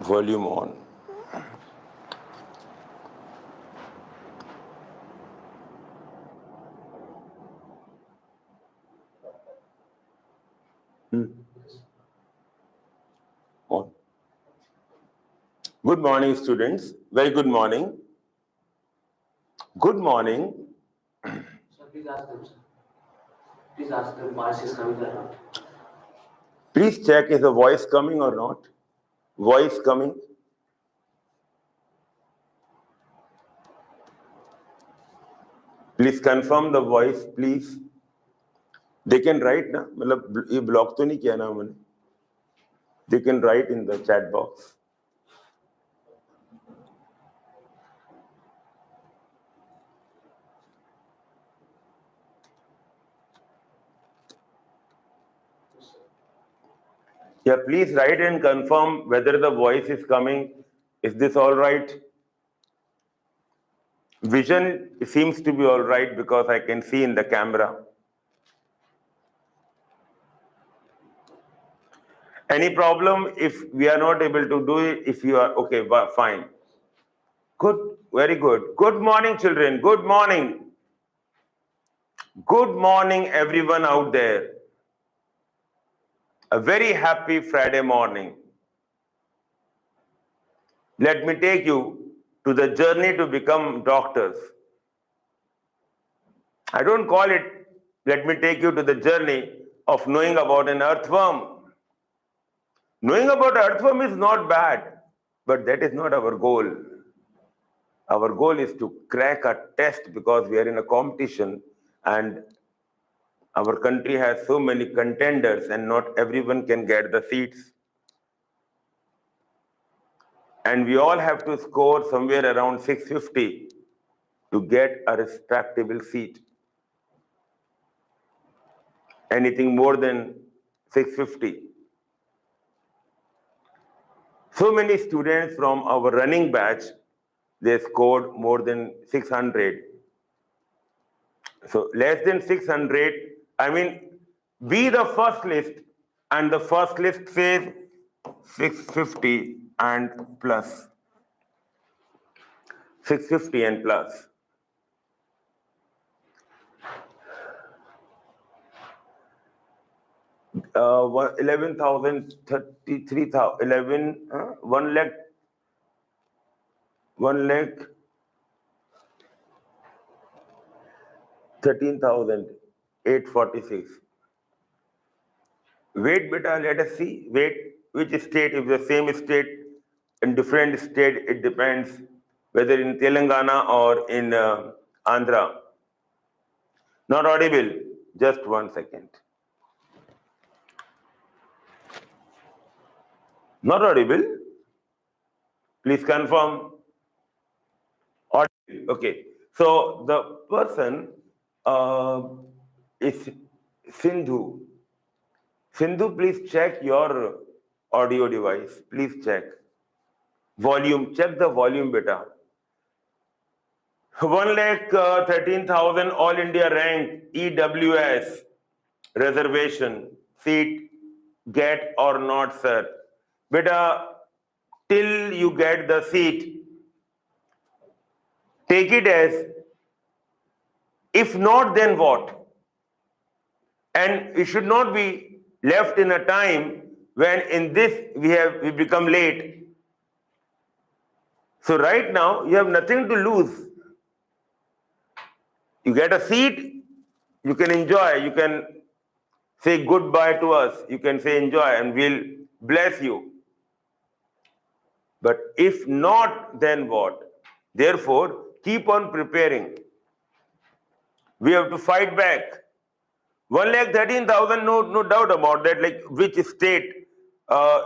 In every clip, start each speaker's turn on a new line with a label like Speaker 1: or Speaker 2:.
Speaker 1: Volume on. On. Good morning, students. Very good morning. Good morning.
Speaker 2: Sir, please ask them, sir. Please ask them, voice is coming or not.
Speaker 1: Please check, is the voice coming or not? Voice coming? Please confirm the voice, please. They can write ना, मतलब ये block तो नहीं किया ना हमने. They can write in the chat box. Yeah, please write and confirm whether the voice is coming. Is this all right? Vision seems to be all right because I can see in the camera. Any problem if we are not able to do it? If you are okay, fine. Good, very good. Good morning, children. Good morning. Good morning, everyone out there. A very happy Friday morning. Let me take you to the journey to become doctors. I don't call it, let me take you to the journey of knowing about an earthworm. Knowing about earthworm is not bad, but that is not our goal. Our goal is to crack a test because we are in a competition and our country has so many contenders and not everyone can get the seats. And we all have to score somewhere around 650 to get a respectable seat. Anything more than 650. So many students from our running batch, they scored more than 600. So less than 600, I mean, be the first list, and the first list says 650 and plus. 650 and plus. Uh, 11,000, 33,000, 1 lakh, 1 lakh, 13,846. Wait, beta, let us see. Wait, which state, if the same state, in different state, it depends whether in Telangana or in Andhra. Not audible, just 1 second. Not audible? Please confirm. Audible, okay. So the person is Sindhu. Sindhu, please check your audio device. Please check. Volume, check the volume, beta. 1,13,000 All India rank EWS reservation seat, get or not, sir? Beta, till you get the seat, take it as, if not, then what? And it should not be left in a time when in this we become late. So right now you have nothing to lose. You get a seat, you can enjoy, you can say goodbye to us, you can say enjoy and we'll bless you. But if not, then what? Therefore, keep on preparing. We have to fight back. 1,13,000, no doubt about that. Like which state?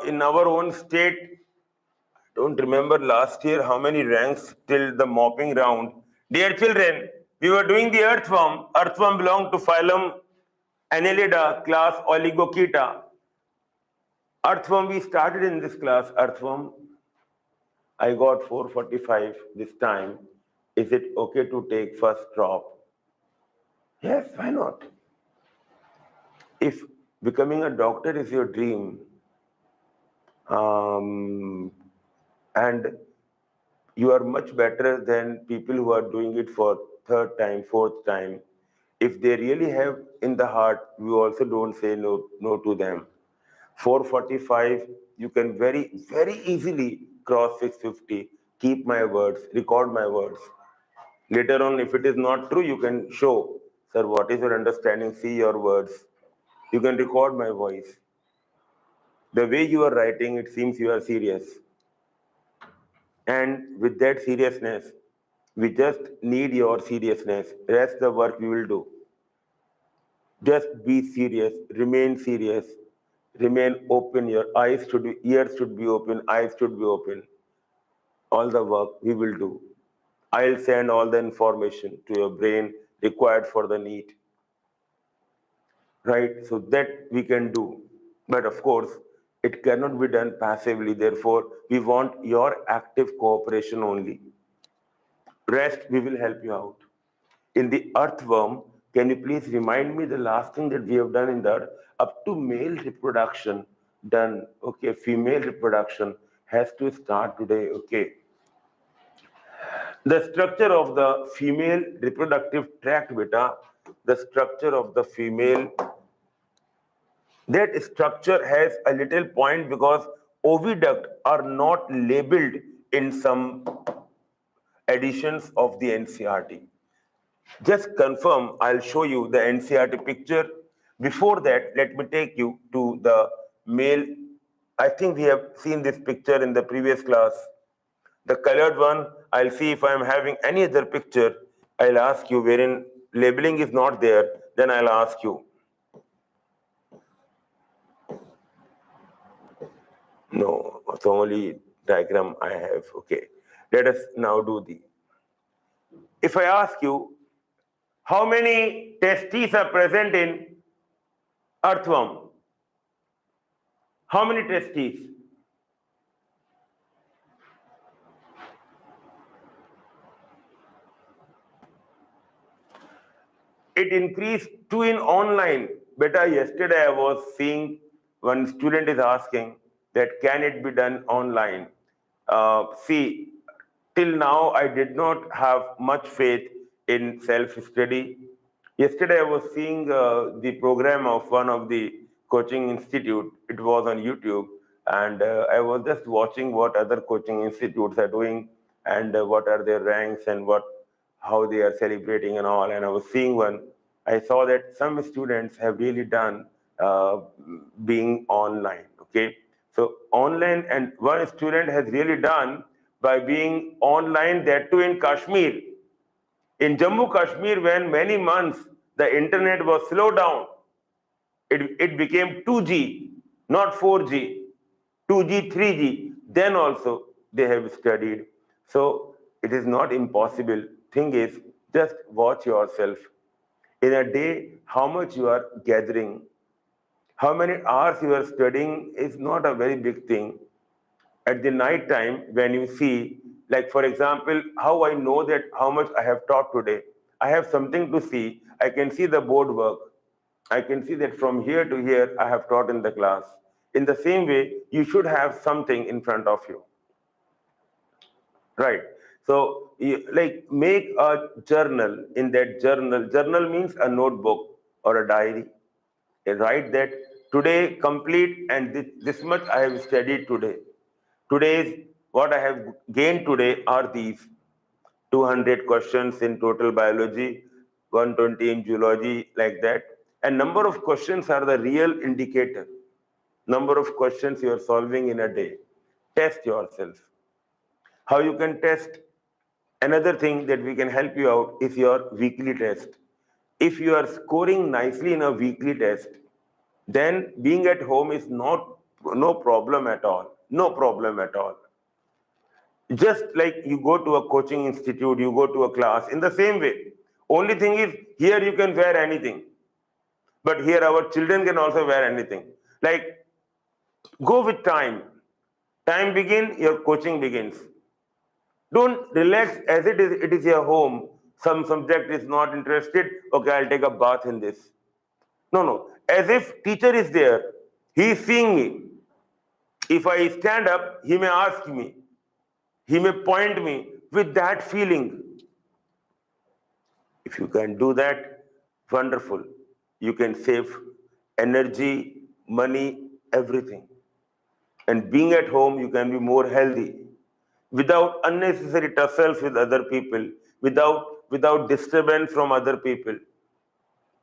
Speaker 1: In our own state, I don't remember last year how many ranks till the mopping round. Dear children, we were doing the earthworm. Earthworm belonged to phylum Annelida, class Oligochaeta. Earthworm, we started in this class. Earthworm, I got 445 this time. Is it okay to take first drop? Yes, why not? If becoming a doctor is your dream, And you are much better than people who are doing it for third time, fourth time. If they really have in the heart, we also don't say no to them. 445, you can very, very easily cross 650. Keep my words, record my words. Later on, if it is not true, you can show, sir, what is your understanding? See your words. You can record my voice. The way you are writing, it seems you are serious. And with that seriousness, we just need your seriousness. Rest the work we will do. Just be serious, remain open. Your eyes should be, ears should be open, eyes should be open. All the work we will do. I'll send all the information to your brain required for the NEET, right? So that we can do. But of course, it cannot be done passively. Therefore, we want your active cooperation only. Rest, we will help you out. In the earthworm, can you please remind me the last thing that we have done in that? Up to male reproduction done. Okay, female reproduction has to start today. Okay. The structure of the female reproductive tract, beta, the structure of the female, that structure has a little point because oviduct are not labeled in some editions of the NCRT. Just confirm, I'll show you the NCRT picture. Before that, let me take you to the male. I think we have seen this picture in the previous class. The colored one, I'll see if I'm having any other picture. I'll ask you wherein labeling is not there, then I'll ask you. No, it's only diagram I have. Okay. Let us now do the. If I ask you, how many testes are present in earthworm? How many testes? It increased two in online. Beta, yesterday I was seeing one student is asking that can it be done online? See, till now I did not have much faith in self-study. Yesterday I was seeing the program of one of the coaching institute. It was on YouTube, and I was just watching what other coaching institutes are doing and what are their ranks and what how they are celebrating and all. And I was seeing one. I saw that some students have really done being online. Okay, so online, and one student has really done by being online, that too in Kashmir. In Jammu Kashmir, when many months the internet was slowed down, it became 2G, not 4G, 2G, 3G. Then also they have studied. So it is not impossible. Thing is, just watch yourself. In a day, how much you are gathering, how many hours you are studying is not a very big thing. At the night time, when you see, like for example, how I know that how much I have taught today, I have something to see. I can see the board work. I can see that from here to here I have taught in the class. In the same way, you should have something in front of you, right? So like make a journal. In that journal means a notebook or a diary. Write that today complete, and this much I have studied today. Today's what I have gained today are these 200 questions in total biology, 120 in zoology, like that. And number of questions are the real indicator. Number of questions you are solving in a day. Test yourself. How you can test? Another thing that we can help you out is your weekly test. If you are scoring nicely in a weekly test, then being at home is no problem at all. No problem at all. Just like you go to a coaching institute, you go to a class in the same way. Only thing is, here you can wear anything, but here our children can also wear anything. Like, go with time. Time begin, your coaching begins. Don't relax as it is your home. Some subject is not interested, okay, I'll take a bath in this. No, no. As if teacher is there, he is seeing me. If I stand up, he may ask me. He may point me with that feeling. If you can do that, wonderful. You can save energy, money, everything. And being at home, you can be more healthy without unnecessary tussles with other people, without disturbance from other people.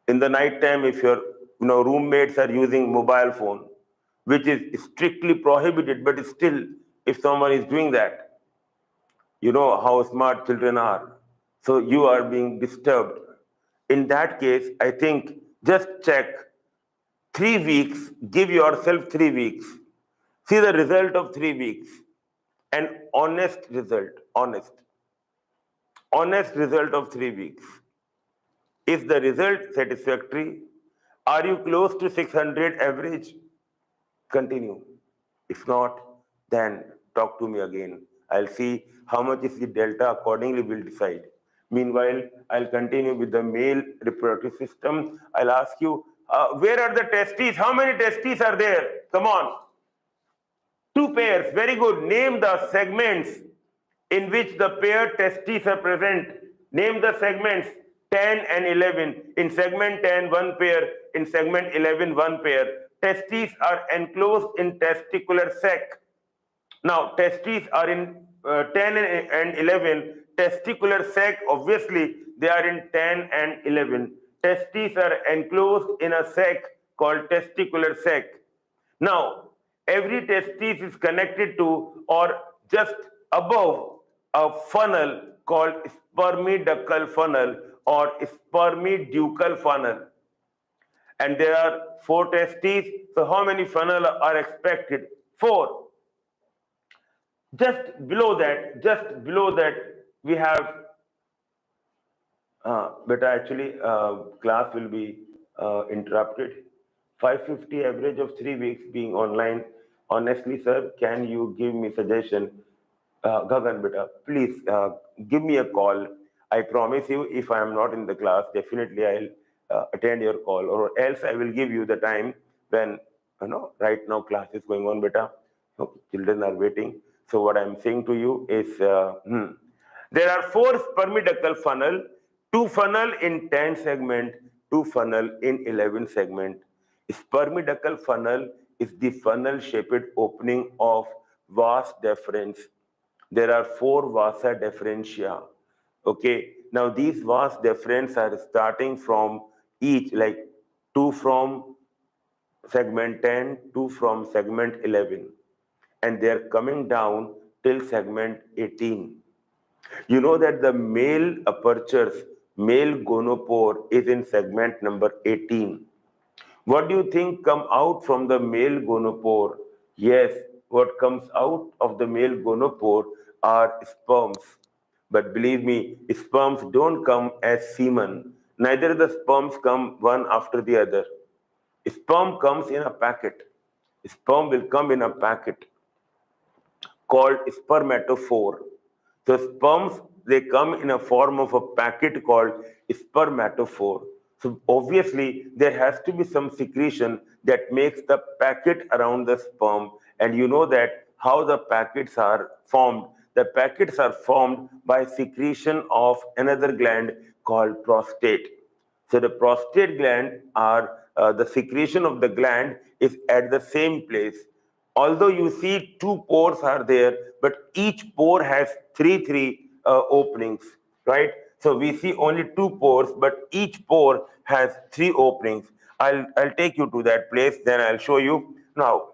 Speaker 1: In the night time, if your roommates are using mobile phone, which is strictly prohibited, but still, if someone is doing that, you know how smart children are. So you are being disturbed. In that case, I think just check 3 weeks, give yourself 3 weeks. See the result of 3 weeks. An honest result of 3 weeks. Is the result satisfactory? Are you close to 600 average? Continue. If not, then talk to me again. I'll see how much is the delta. Accordingly, we'll decide. Meanwhile, I'll continue with the male reproductive system. I'll ask you, where are the testes? How many testes are there? Come on. Two pairs. Very good. Name the segments in which the paired testes are present. Name the segments 10 and 11. In segment 10, one pair. In segment 11, one pair. Testes are enclosed in testicular sac. Now, testes are in 10 and 11. Testicular sac, obviously, they are in 10 and 11. Testes are enclosed in a sac called testicular sac. Now, every testis is connected to or just above a funnel called spermiducal funnel or spermiducal funnel. And there are four testes. So how many funnel are expected? Four. Just below that, we have, but actually, class will be interrupted. 550 average of 3 weeks being online. Honestly, sir, can you give me suggestion? Gagan, beta, please give me a call. I promise you, if I am not in the class, definitely I'll attend your call, or else I will give you the time when, right now class is going on, beta. So children are waiting. So what I'm saying to you is, there are four spermiducal funnel, two funnel in 10 segment, two funnel in 11 segment. Spermiducal funnel is the funnel-shaped opening of vas deferens. There are four vasa deferentia. Okay, now these vas deferens are starting from each, like two from segment 10, two from segment 11, and they're coming down till segment 18. You know that the male apertures, male gonopore is in segment number 18. What do you think come out from the male gonopore? Yes, what comes out of the male gonopore are sperms. But believe me, sperms don't come as semen. Neither the sperms come one after the other. Sperm comes in a packet. Sperm will come in a packet called spermatophore. So sperms, they come in a form of a packet called spermatophore. So obviously there has to be some secretion that makes the packet around the sperm. And you know that how the packets are formed. The packets are formed by secretion of another gland called prostate. So the prostate gland are the secretion of the gland is at the same place. Although you see two pores are there, but each pore has three openings, right? So we see only two pores, but each pore has three openings. I'll take you to that place, then I'll show you. Now,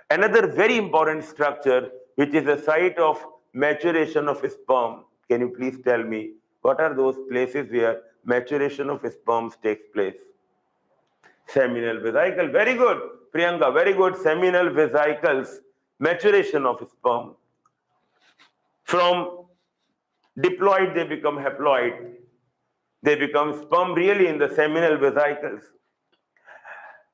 Speaker 1: another very important structure, which is the site of maturation of sperm. Can you please tell me what are those places where maturation of sperms takes place? Seminal vesicle. Very good, Priyanka. Very good. Seminal vesicles. Maturation of sperm. From diploid, they become haploid. They become sperm really in the seminal vesicles.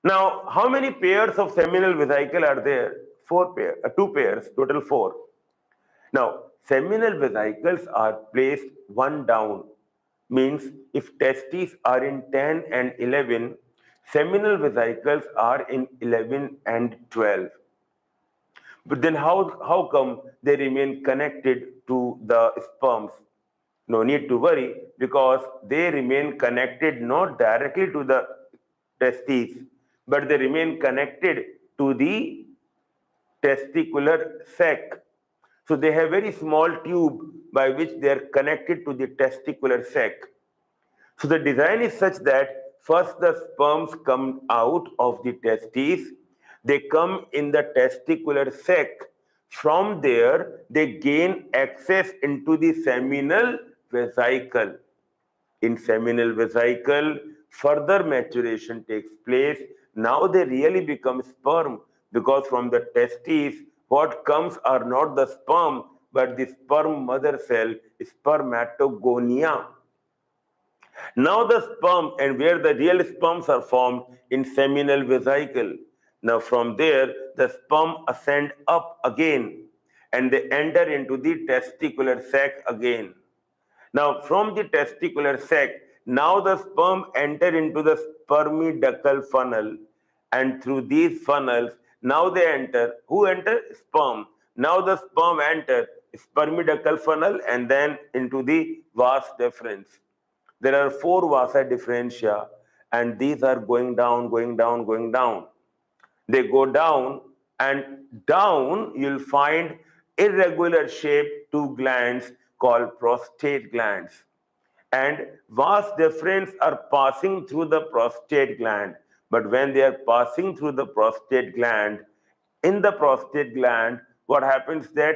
Speaker 1: Now, how many pairs of seminal vesicle are there? Two pairs, total four. Now, seminal vesicles are placed one down. Means if testes are in 10 and 11, seminal vesicles are in 11 and 12. But then how come they remain connected to the sperms? No need to worry, because they remain connected not directly to the testes, but they remain connected to the testicular sac. So they have very small tube by which they are connected to the testicular sac. So the design is such that first the sperms come out of the testes, they come in the testicular sac. From there, they gain access into the seminal vesicle. In seminal vesicle, further maturation takes place. Now they really become sperm, because from the testes, what comes are not the sperm, but the sperm mother cell, spermatogonia. Now the sperm, and where the real sperms are formed, in seminal vesicle. Now from there, the sperm ascend up again, and they enter into the testicular sac again. Now from the testicular sac, now the sperm enter into the spermiducal funnel, and through these funnels, now they enter. Who enter? Sperm. Now the sperm enter spermiducal funnel and then into the vas deferens. There are four vasa differentia, and these are going down, going down, going down. They go down, and down you'll find irregular shaped two glands called prostate glands. And vas deferens are passing through the prostate gland. But when they are passing through the prostate gland, in the prostate gland, what happens that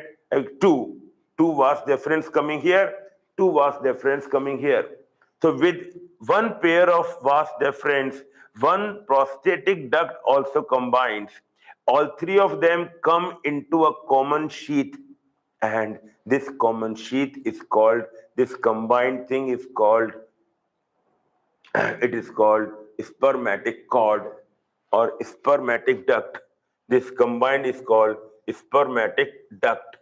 Speaker 1: two vas deferens coming here, two vas deferens coming here. So with one pair of vas deferens, one prostatic duct also combines. All three of them come into a common sheath, and this common sheath is called, this combined thing is called, it is called spermatic cord or spermatic duct. This combined is called spermatic duct.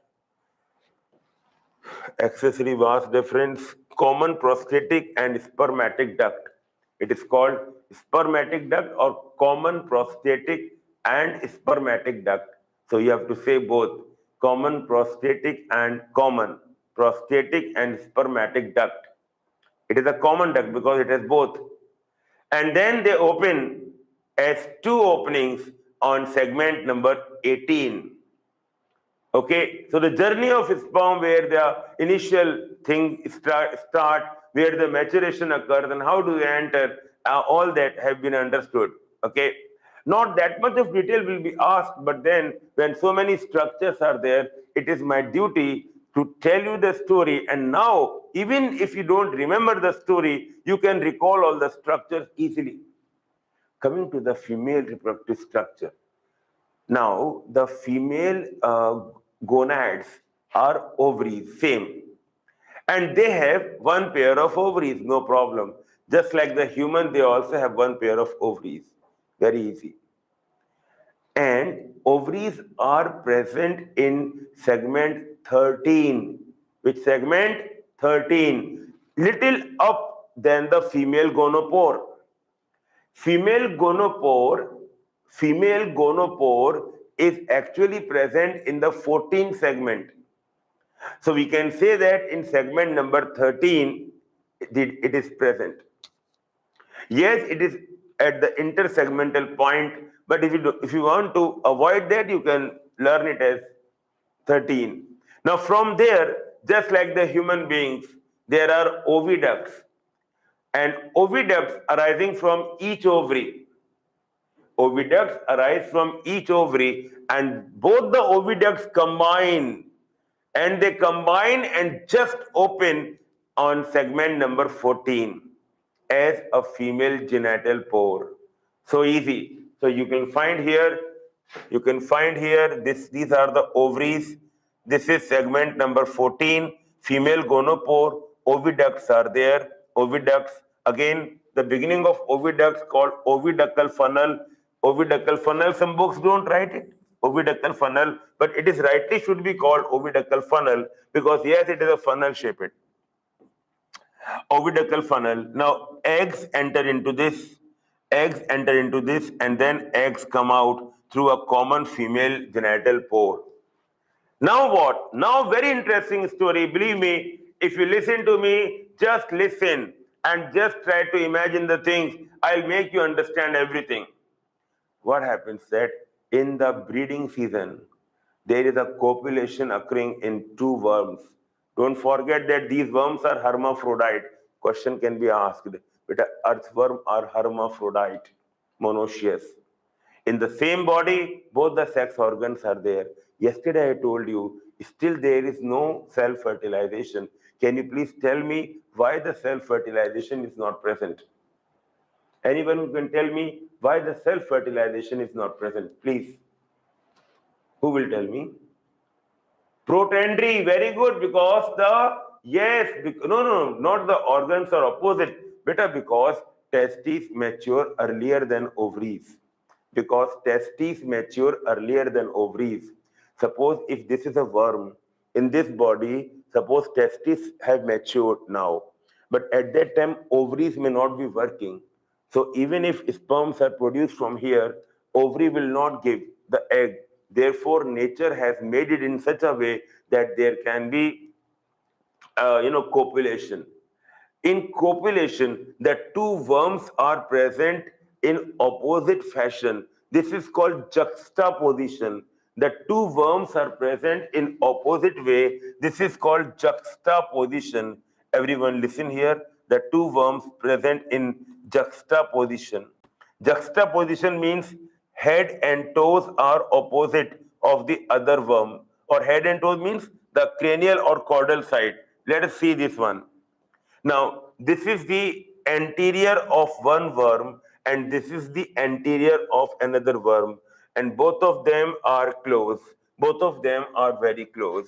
Speaker 1: Accessory vas deferens, common prostatic and spermatic duct. It is called spermatic duct or common prostatic and spermatic duct. So you have to say both, common prostatic and common prostatic and spermatic duct. It is a common duct because it has both. And then they open as two openings on segment number 18. Okay, so the journey of sperm, where the initial thing start, where the maturation occurs, and how do they enter, all that have been understood. Okay, not that much of detail will be asked, but then when so many structures are there, it is my duty to tell you the story. And now, even if you don't remember the story, you can recall all the structures easily. Coming to the female reproductive structure. Now, the female gonads are ovaries, same. And they have one pair of ovaries, no problem. Just like the human, they also have one pair of ovaries. Very easy. And ovaries are present in segment 13. Which segment? 13. Little up than the female gonopore. Female gonopore is actually present in the 14th segment. So we can say that in segment number 13, it is present. Yes, it is at the intersegmental point, but if you want to avoid that, you can learn it as 13. Now from there, just like the human beings, there are oviducts, and oviducts arising from each ovary. Oviducts arise from each ovary, and both the oviducts combine, and they combine and just open on segment number 14 as a female genital pore. So easy. So you can find here, these are the ovaries. This is segment number 14, female gonopore. Oviducts are there. Oviducts, again, the beginning of oviducts called oviducal funnel. Oviducal funnel, some books don't write it, oviducal funnel, but it is rightly should be called oviducal funnel, because yes, it is a funnel shaped. Oviducal funnel. Now eggs enter into this, and then eggs come out through a common female genital pore. Now what? Now very interesting story. Believe me, if you listen to me, just listen and just try to imagine the things. I'll make you understand everything. What happens that in the breeding season, there is a copulation occurring in two worms. Don't forget that these worms are hermaphrodite. Question can be asked, but earthworm are hermaphrodite, monoecious. In the same body, both the sex organs are there. Yesterday I told you, still there is no self-fertilization. Can you please tell me why the self-fertilization is not present? Anyone who can tell me why the self-fertilization is not present, please. Who will tell me? Protandry, very good, because the, yes, no, not the organs are opposite, better because testes mature earlier than ovaries. Because testes mature earlier than ovaries. Suppose if this is a worm, in this body, suppose testes have matured now, but at that time ovaries may not be working. So even if sperms are produced from here, ovary will not give the egg. Therefore, nature has made it in such a way that there can be, copulation. In copulation, the two worms are present in opposite fashion. This is called juxtaposition. The two worms are present in opposite way. This is called juxtaposition. Everyone listen here. The two worms present in juxtaposition. Juxtaposition means head and toes are opposite of the other worm. Or head and toes means the cranial or caudal side. Let us see this one. Now, this is the anterior of one worm and this is the anterior of another worm, and both of them are close. Both of them are very close.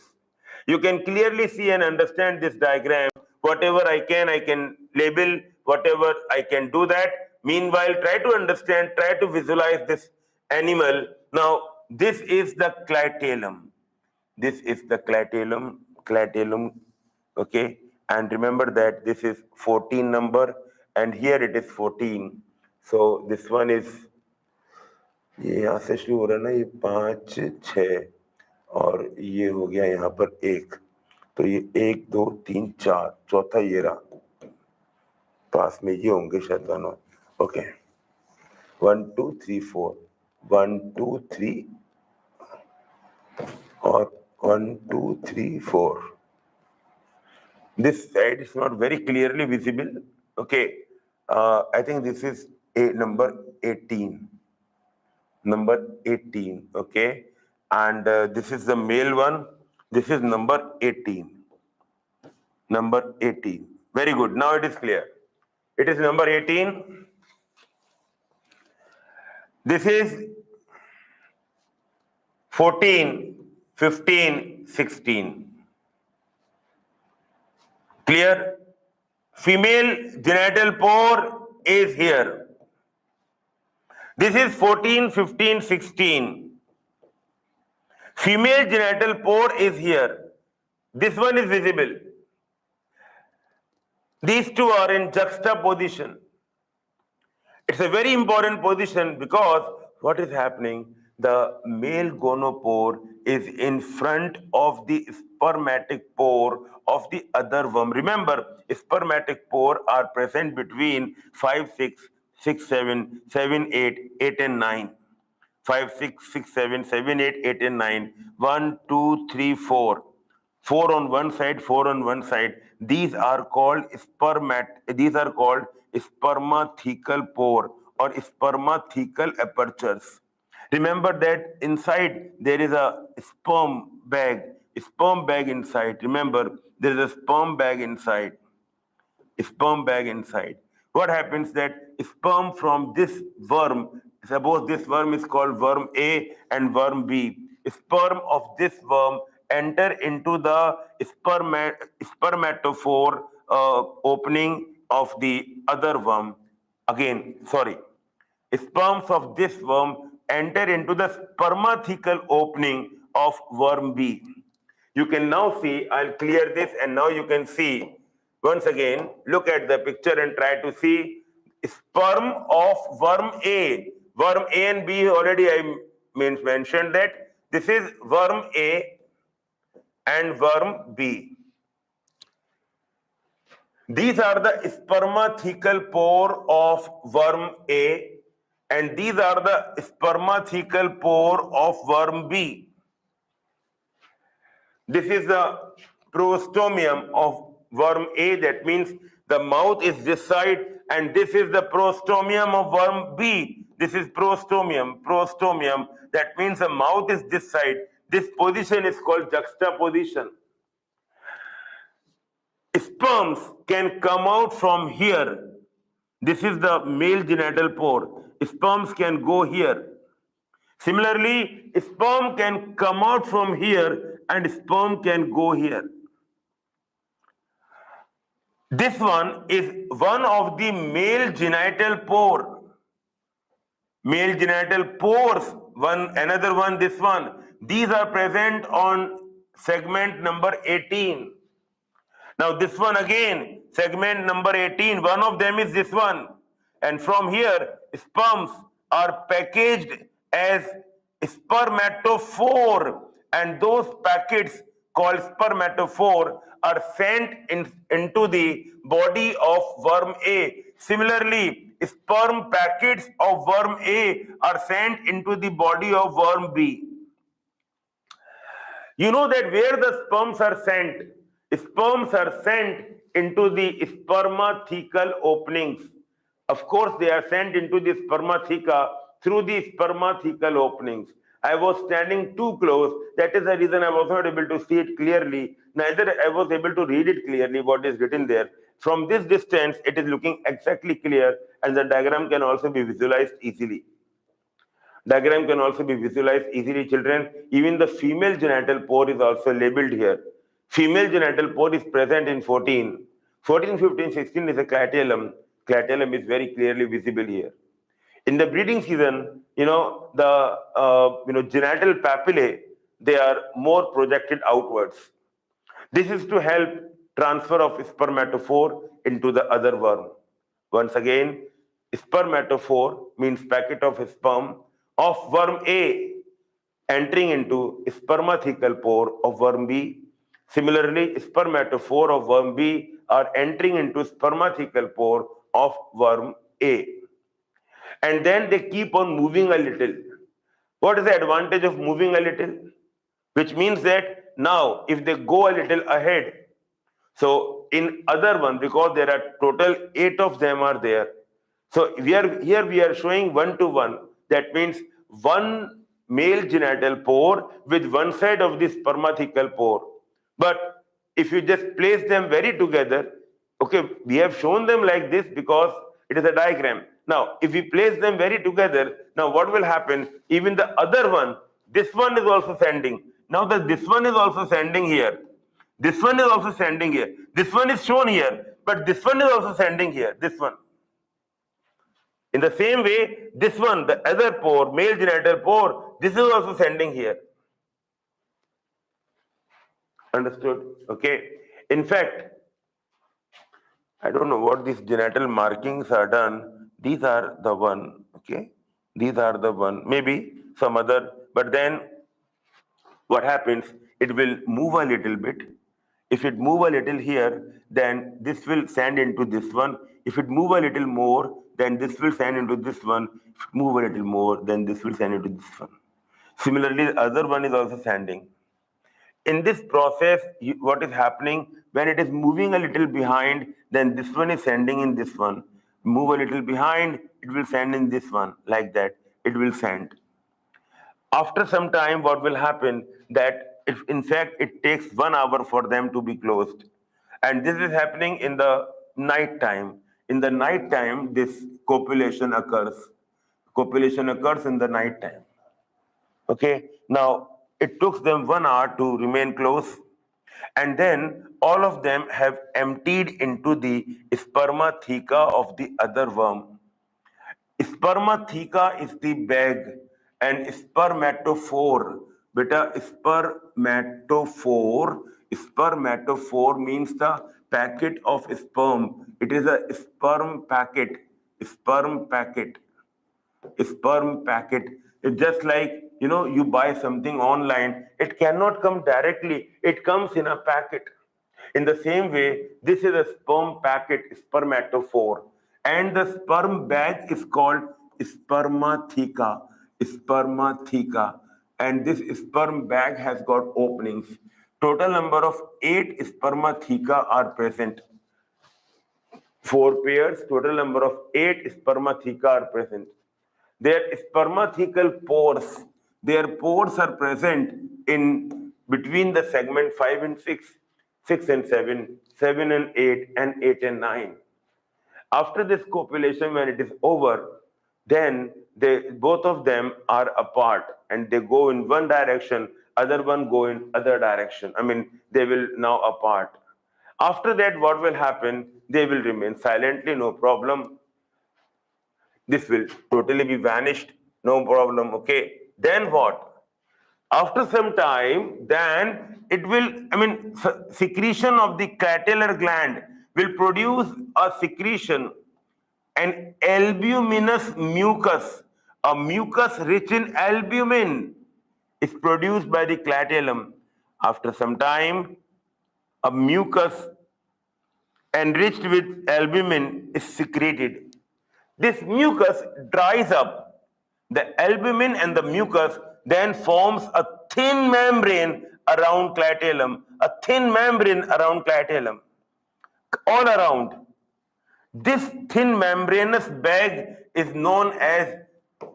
Speaker 1: You can clearly see and understand this diagram. Whatever I can label, whatever I can do that. Meanwhile, try to understand, try to visualize this animal. Now, this is the clitellum. This is the clitellum, okay? And remember that this is 14 number and here it is 14. So this one is, ये यहाँ से शुरू हो रहा है ना, ये 5 6 और ये हो गया यहाँ पर 1, तो ये 1 2 3 4, चौथा ये रहा, पास में ये होंगे शायद दोनों. ओके, 1 2 3 4, 1 2 3 और 1 2 3 4. This side is not very clearly visible. Okay, I think this is number 18. Number 18, okay, and this is the male one. This is number 18. Number 18. Very good. Now it is clear. It is number 18. This is 14, 15, 16. Clear? Female genital pore is here. This is 14, 15, 16. Female genital pore is here. This one is visible. These two are in juxtaposition. It's a very important position because what is happening? The male gonopore is in front of the spermatic pore of the other worm. Remember, spermatic pore are present between 5, 6, 6, 7, 7, 8, 8 and 9. 5, 6, 6, 7, 7, 8, 8 and 9. 1, 2, 3, 4. 4 on one side, 4 on one side. These are called spermathecal pore or spermathecal apertures. Remember that inside there is a sperm bag inside. Remember, there is a sperm bag inside. What happens that sperm from this worm, suppose this worm is called worm A and worm B, sperm of this worm enter into the spermatophore opening of the other worm. Again, sorry. Sperms of this worm enter into the spermathecal opening of worm B. You can now see, I'll clear this and now you can see. Once again, look at the picture and try to see sperm of worm A. Worm A and B already I mentioned that. This is worm A and worm B. These are the spermathecal pore of worm A, and these are the spermathecal pore of worm B. This is the prostomium of worm A. That means the mouth is this side, and this is the prostomium of worm B. This is prostomium, prostomium. That means the mouth is this side. This position is called juxtaposition. Sperms can come out from here. This is the male genital pore. Sperms can go here. Similarly, sperm can come out from here and sperm can go here. This one is one of the male genital pore. Male genital pores, another one, this one. These are present on segment number 18. Now this one again, segment number 18, one of them is this one. And from here, sperms are packaged as spermatophore, and those packets called spermatophore are sent into the body of worm A. Similarly, sperm packets of worm A are sent into the body of worm B. You know that where the sperms are sent into the spermathecal openings. Of course, they are sent into the spermatheca through the spermathecal openings. I was standing too close. That is the reason I was not able to see it clearly. Neither I was able to read it clearly what is written there. From this distance, it is looking exactly clear, and the diagram can also be visualized easily. Diagram can also be visualized easily, children. Even the female genital pore is also labeled here. Female genital pore is present in 14. 14, 15, 16 is a clitellum. Clitellum is very clearly visible here. In the breeding season, the genital papillae, they are more projected outwards. This is to help transfer of spermatophore into the other worm. Once again, spermatophore means packet of sperm of worm A entering into spermathecal pore of worm B. Similarly, spermatophore of worm B are entering into spermathecal pore of worm A. And then they keep on moving a little. What is the advantage of moving a little? Which means that now if they go a little ahead, so in other one, because there are total 8 of them are there. So we are showing 1 to 1. That means one male genital pore with one side of the spermathecal pore. But if you just place them very together, okay, we have shown them like this because it is a diagram. Now, if we place them very together, now what will happen? Even the other one, this one is also sending. Now this one is also sending here. This one is also sending here. This one is shown here, but this one is also sending here. This one. In the same way, this one, the other pore, male genital pore, this is also sending here. Understood? Okay. In fact, I don't know what these genital markings are done. These are the one. Okay. These are the one. Maybe some other. But then what happens? It will move a little bit. If it move a little here, then this will send into this one. If it move a little more, then this will send into this one. If it move a little more, then this will send into this one. Similarly, the other one is also sending. In this process, what is happening, when it is moving a little behind, then this one is sending in this one. Move a little behind, it will send in this one. Like that, it will send. After some time, what will happen, that if in fact it takes 1 hour for them to be closed, and this is happening in the night time. In the night time, this copulation occurs. Copulation occurs in the night time. Okay, now it took them 1 hour to remain close, and then all of them have emptied into the spermatheca of the other worm. Spermatheca is the bag, and spermatophore, beta, spermatophore means the packet of sperm. It is a sperm packet. It's just like You buy something online, it cannot come directly, it comes in a packet. In the same way, this is a sperm packet, spermatophore, and the sperm bag is called spermatheca. Spermatheca. And this sperm bag has got openings. Total number of 8 spermatheca are present. 4 pairs, total number of 8 spermatheca are present. Their spermathecal pores, their pores are present in between the segment 5 and 6, 6 and 7, 7 and 8, and 8 and 9. After this copulation, when it is over, then both of them are apart and they go in one direction, other one go in other direction. I mean, they will now apart. After that, what will happen? They will remain silently, no problem. This will totally be vanished, no problem, okay? Then what? After some time, then it will, secretion of the clitoral gland will produce a secretion, an albuminous mucus, a mucus rich in albumin is produced by the clitoral. After some time, a mucus enriched with albumin is secreted. This mucus dries up. The albumin and the mucus then forms a thin membrane around clitoral, a thin membrane around clitoral, all around. This thin membranous bag is known as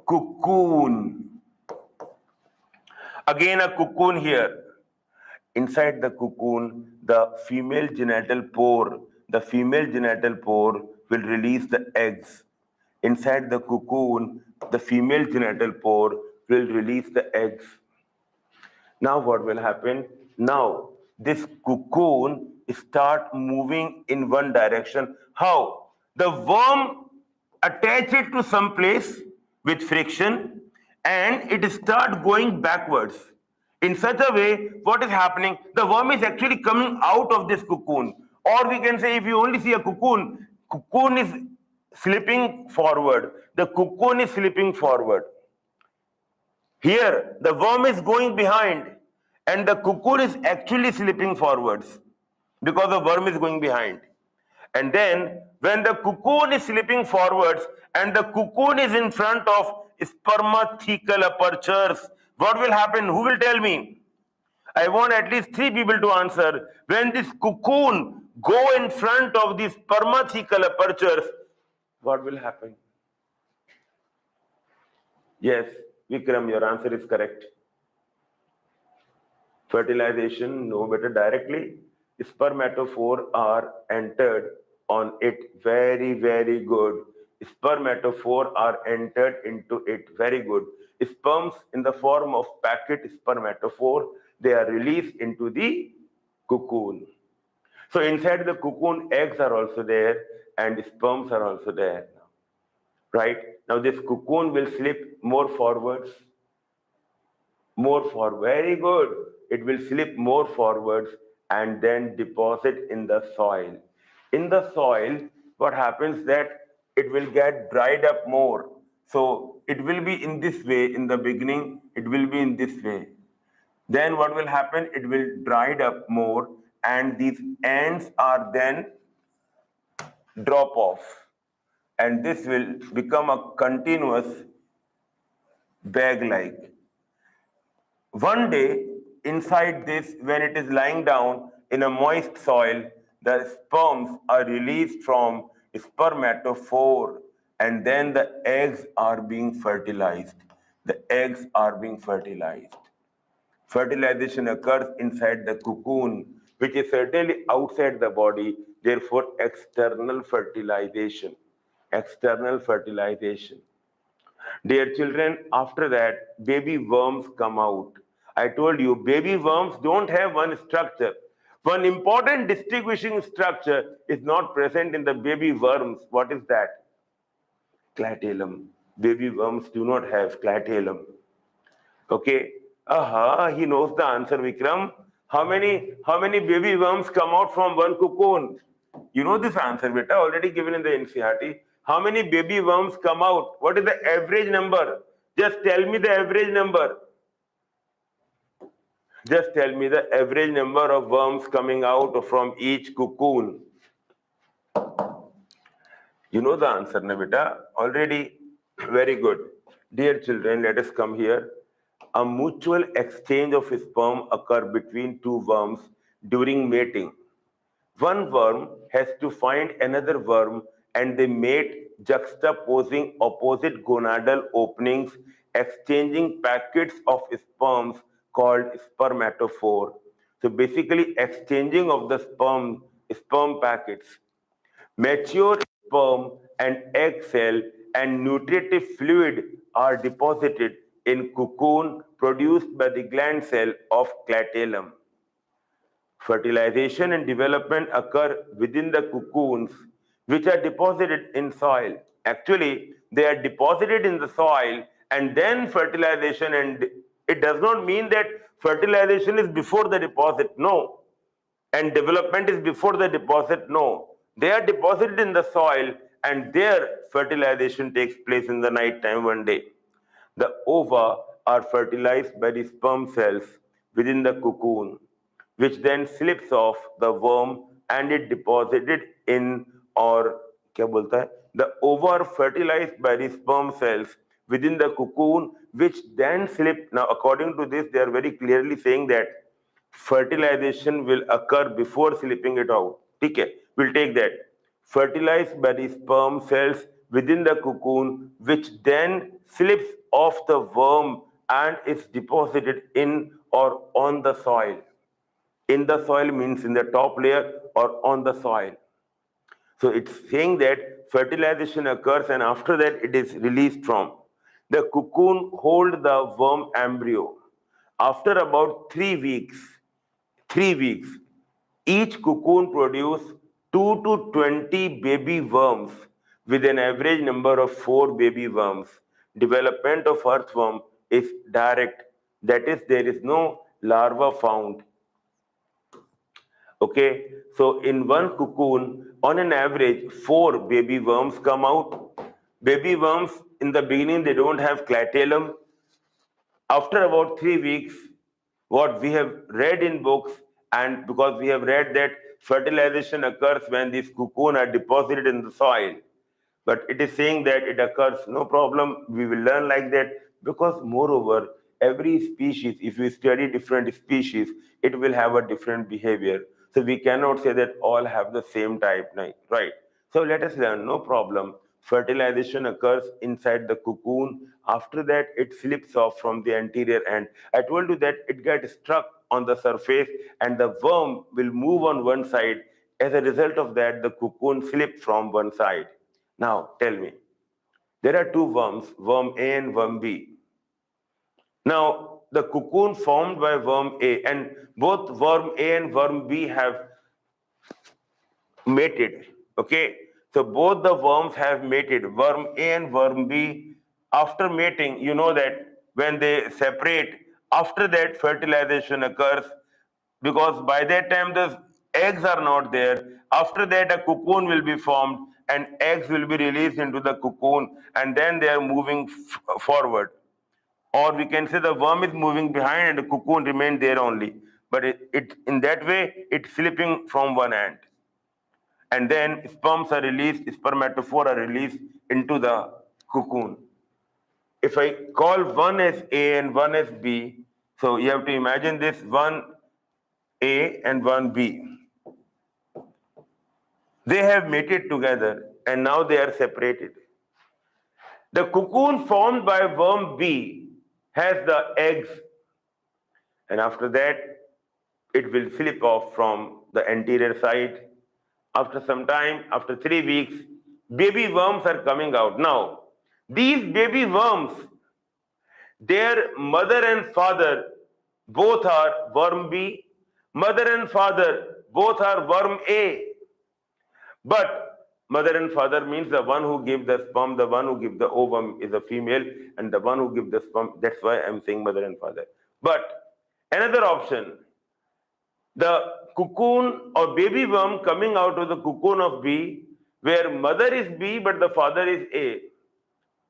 Speaker 1: cocoon. Again, a cocoon here. Inside the cocoon, the female genital pore will release the eggs. Inside the cocoon, the female genital pore will release the eggs. Now what will happen? Now this cocoon start moving in one direction. How? The worm attach it to some place with friction and it start going backwards. In such a way, what is happening? The worm is actually coming out of this cocoon. Or we can say, if you only see a cocoon, cocoon is slipping forward. The cocoon is slipping forward. Here, the worm is going behind and the cocoon is actually slipping forwards because the worm is going behind. And then, when the cocoon is slipping forwards and the cocoon is in front of spermathecal apertures, what will happen? Who will tell me? I want at least 3 people to answer. When this cocoon go in front of these spermathecal apertures, what will happen? Yes, Vikram, your answer is correct. Fertilization, no better directly. Spermatophore are entered on it. Very, very good. Spermatophore are entered into it. Very good. Sperms in the form of packet spermatophore, they are released into the cocoon. So inside the cocoon, eggs are also there and sperms are also there. Right? Now this cocoon will slip more forwards. Very good. It will slip more forwards and then deposit in the soil. In the soil, what happens that it will get dried up more. So it will be in this way in the beginning, it will be in this way. Then what will happen? It will dried up more and these ends are then drop off. And this will become a continuous bag-like. One day, inside this, when it is lying down in a moist soil, the sperms are released from spermatophore and then the eggs are being fertilized. The eggs are being fertilized. Fertilization occurs inside the cocoon, which is certainly outside the body, therefore external fertilization. External fertilization. Dear children, after that, baby worms come out. I told you, baby worms don't have one structure. One important distinguishing structure is not present in the baby worms. What is that? Clitellum. Baby worms do not have clitellum. Okay? He knows the answer, Vikram. How many baby worms come out from one cocoon? You know this answer, beta, already given in the NCERT. How many baby worms come out? What is the average number? Just tell me the average number. Just tell me the average number of worms coming out from each cocoon. You know the answer, na beta? Already very good. Dear children, let us come here. A mutual exchange of sperm occur between two worms during mating. One worm has to find another worm and they mate juxtaposing opposite gonadal openings, exchanging packets of sperms called spermatophore. So basically exchanging of the sperm packets. Mature sperm and egg cell and nutritive fluid are deposited in cocoon produced by the gland cell of clitellum. Fertilization and development occur within the cocoons, which are deposited in soil. Actually, they are deposited in the soil and then fertilization, and it does not mean that fertilization is before the deposit. No. And development is before the deposit. No. They are deposited in the soil and their fertilization takes place in the night time one day. The ova are fertilized by the sperm cells within the cocoon, which then slips off the worm and it deposited in or क्या बोलता है? The ova are fertilized by the sperm cells within the cocoon, which then slip. Now, according to this, they are very clearly saying that fertilization will occur before slipping it out. Okay, we'll take that. Fertilized by the sperm cells within the cocoon, which then slips off the worm and is deposited in or on the soil. In the soil means in the top layer or on the soil. So it's saying that fertilization occurs and after that it is released from. The cocoon hold the worm embryo. After about 3 weeks, each cocoon produces 2 to 20 baby worms with an average number of 4 baby worms. Development of earthworm is direct. That is, there is no larva found. Okay, so in one cocoon, on an average, 4 baby worms come out. Baby worms, in the beginning, they don't have clitellum. After about 3 weeks, what we have read in books, and because we have read that fertilization occurs when these cocoon are deposited in the soil, but it is saying that it occurs, no problem, we will learn like that, because moreover, every species, if we study different species, it will have a different behavior. So we cannot say that all have the same type, right? So let us learn, no problem. Fertilization occurs inside the cocoon. After that, it slips off from the anterior end. I told you that it gets stuck on the surface and the worm will move on one side. As a result of that, the cocoon slips from one side. Now, tell me, there are two worms, worm A and worm B. Now, the cocoon formed by worm A, and both worm A and worm B have mated. Okay, so both the worms have mated, worm A and worm B. After mating, you know that when they separate, after that fertilization occurs, because by that time the eggs are not there. After that, a cocoon will be formed and eggs will be released into the cocoon, and then they are moving forward. Or we can say the worm is moving behind and the cocoon remains there only. But it in that way, it's slipping from one end, and then sperms are released, spermatophore are released into the cocoon. If I call one as A and one as B, so you have to imagine this one A and one B. They have mated together and now they are separated. The cocoon formed by worm B has the eggs, and after that, it will slip off from the anterior side. After some time, after 3 weeks, baby worms are coming out. Now, these baby worms, their mother and father both are worm B, mother and father both are worm A. But mother and father means the one who gives the sperm, the one who gives the ovum is a female, and the one who gives the sperm, that's why I'm saying mother and father. But another option, the cocoon or baby worm coming out of the cocoon of B, where mother is B but the father is A.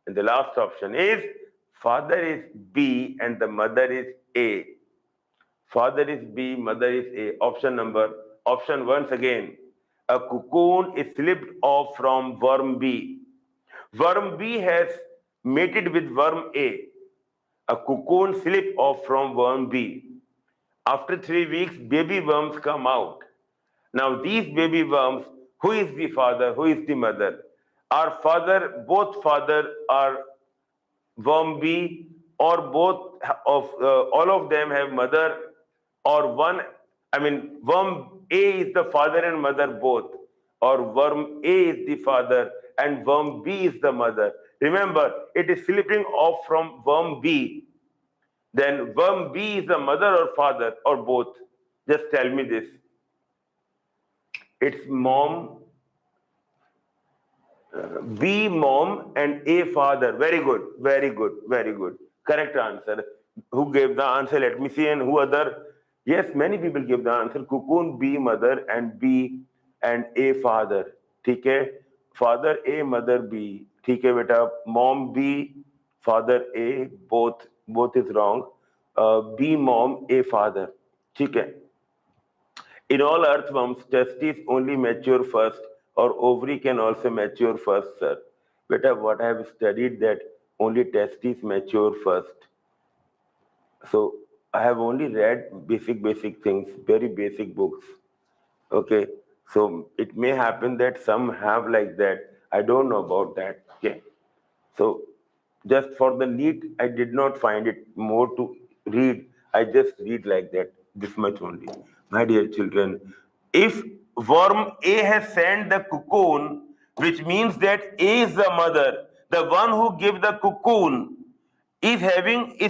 Speaker 1: And the last option is father is B and the mother is A. Father is B, mother is A. Option once again. A cocoon is slipped off from worm B. Worm B has mated with worm A. A cocoon slip off from worm B. After 3 weeks, baby worms come out. Now, these baby worms, who is the father, who is the mother? Both father are worm B, or both of all of them have mother, or one. I mean, worm A is the father and mother both, or worm A is the father and worm B is the mother. Remember, it is slipping off from worm B. Then worm B is the mother or father or both. Just tell me this. It's mom, B mom and A father. Very good, very good, very good. Correct answer. Who gave the answer? Let me see. And who other? Yes, many people give the answer. Cocoon B mother and B and A father. ठीक है. Father A, mother B. ठीक है बेटा. Mom B, father A. Both is wrong. B mom, A father. ठीक है. In all earthworms, testes only mature first, or ovary can also mature first, sir. Beta, what I have studied that only testes mature first. So I have only read basic things, very basic books. Okay, so it may happen that some have like that. I don't know about that. Okay, so just for the NEET, I did not find it more to read. I just read like that, this much only. My dear children, if worm A has sent the cocoon, which means that A is the mother, the one who gave the cocoon is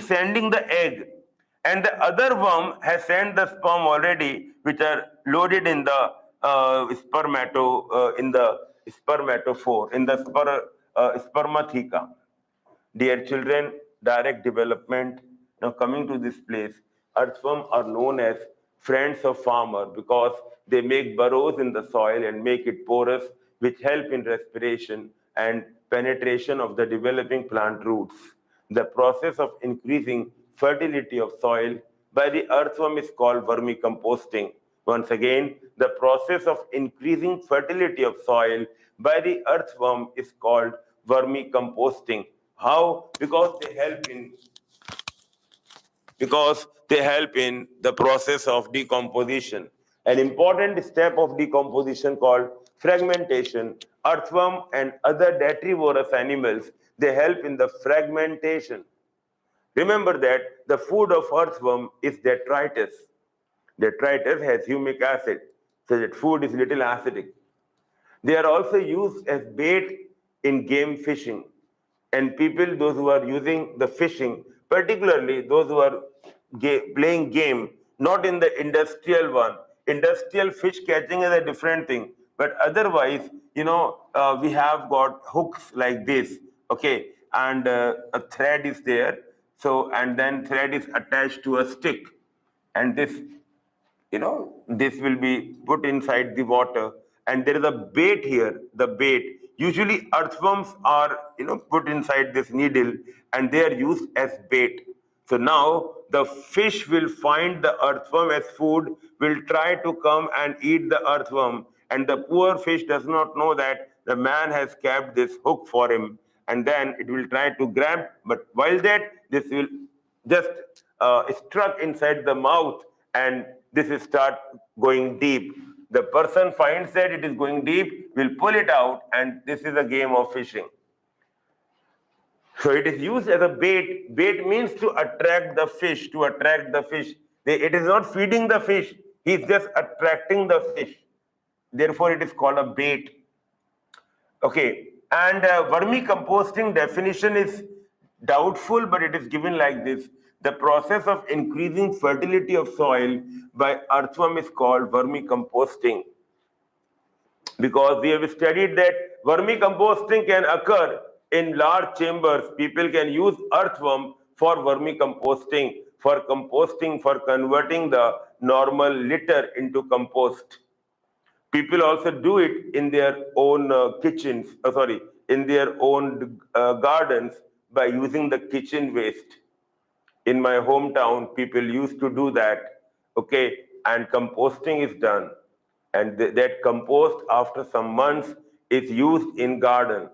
Speaker 1: sending the egg, and the other worm has sent the sperm already, which are loaded in the spermatophore, in the spermatheca. Dear children, direct development. Now coming to this place, earthworms are known as friends of farmer because they make burrows in the soil and make it porous, which help in respiration and penetration of the developing plant roots. The process of increasing fertility of soil by the earthworm is called vermicomposting. Once again, the process of increasing fertility of soil by the earthworm is called vermicomposting. How? Because they help in the process of decomposition. An important step of decomposition called fragmentation. Earthworm and other detrivorous animals, they help in the fragmentation. Remember that the food of earthworm is detritus. Detritus has humic acid, so that food is little acidic. They are also used as bait in game fishing. And people, those who are using the fishing, particularly those who are playing game, not in the industrial one. Industrial fish catching is a different thing. But otherwise, we have got hooks like this, okay, and a thread is there. So, and then thread is attached to a stick, and this will be put inside the water, and there is a bait here. The bait, usually earthworms are put inside this needle, and they are used as bait. So now the fish will find the earthworm as food, will try to come and eat the earthworm, and the poor fish does not know that the man has kept this hook for him, and then it will try to grab, but while that, this will just struck inside the mouth, and this is start going deep. The person finds that it is going deep, will pull it out, and this is a game of fishing. So it is used as a bait. Bait means to attract the fish, It is not feeding the fish, he is just attracting the fish. Therefore, it is called a bait. Okay, and vermicomposting definition is doubtful, but it is given like this. The process of increasing fertility of soil by earthworm is called vermicomposting, because we have studied that vermicomposting can occur in large chambers. People can use earthworm for vermicomposting, for converting the normal litter into compost. People also do it in their own in their own gardens by using the kitchen waste. In my hometown, people used to do that. okay, and composting is done, and that compost after some months is used in garden,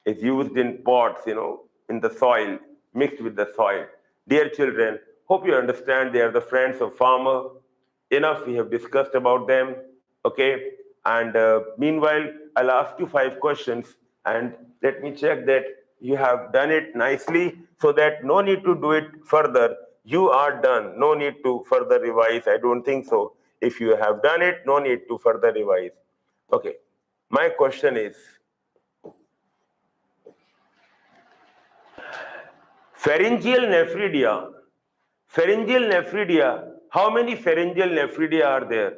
Speaker 1: is used in pots, in the soil, mixed with the soil. Dear children, hope you understand they are the friends of farmer. Enough we have discussed about them, okay? And meanwhile, I'll ask you 5 questions, and let me check that you have done it nicely, so that no need to do it further. You are done. No need to further revise. I don't think so. If you have done it, no need to further revise. Okay. My question is, pharyngeal nephridia. Pharyngeal nephridia. How many pharyngeal nephridia are there?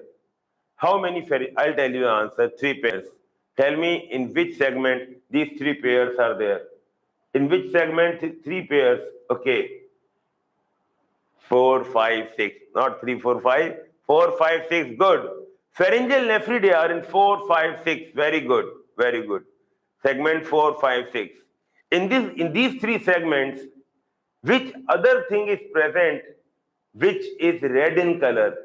Speaker 1: How many I'll tell you the answer. 3 pairs. Tell me in which segment these 3 pairs are there. In which segment 3 pairs? Okay. 4, 5, 6. Not 3, 4, 5. 4, 5, 6. Good. Pharyngeal nephridia are in 4, 5, 6. Very good. Very good. Segment 4, 5, 6. In these 3 segments, which other thing is present which is red in color?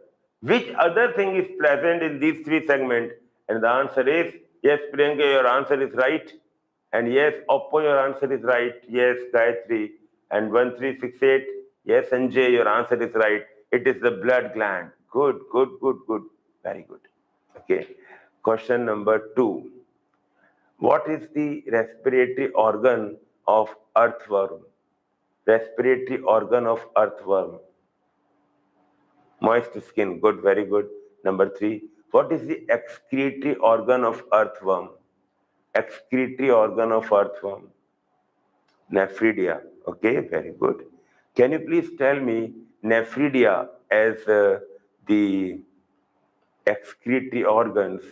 Speaker 1: Which other thing is present in these 3 segments? And the answer is yes, Priyanka, your answer is right. And yes, Oppo, your answer is right. Yes, Gayatri. And 1368, yes, Sanjay, your answer is right. It is the blood gland. Good, good, good, good. Very good. Okay. Question number 2. What is the respiratory organ of earthworm? Respiratory organ of earthworm. Moist skin. Good, very good. Number 3. What is the excretory organ of earthworm? Excretory organ of earthworm. Nephridia. Okay, very good. Can you please tell me nephridia as the excretory organs?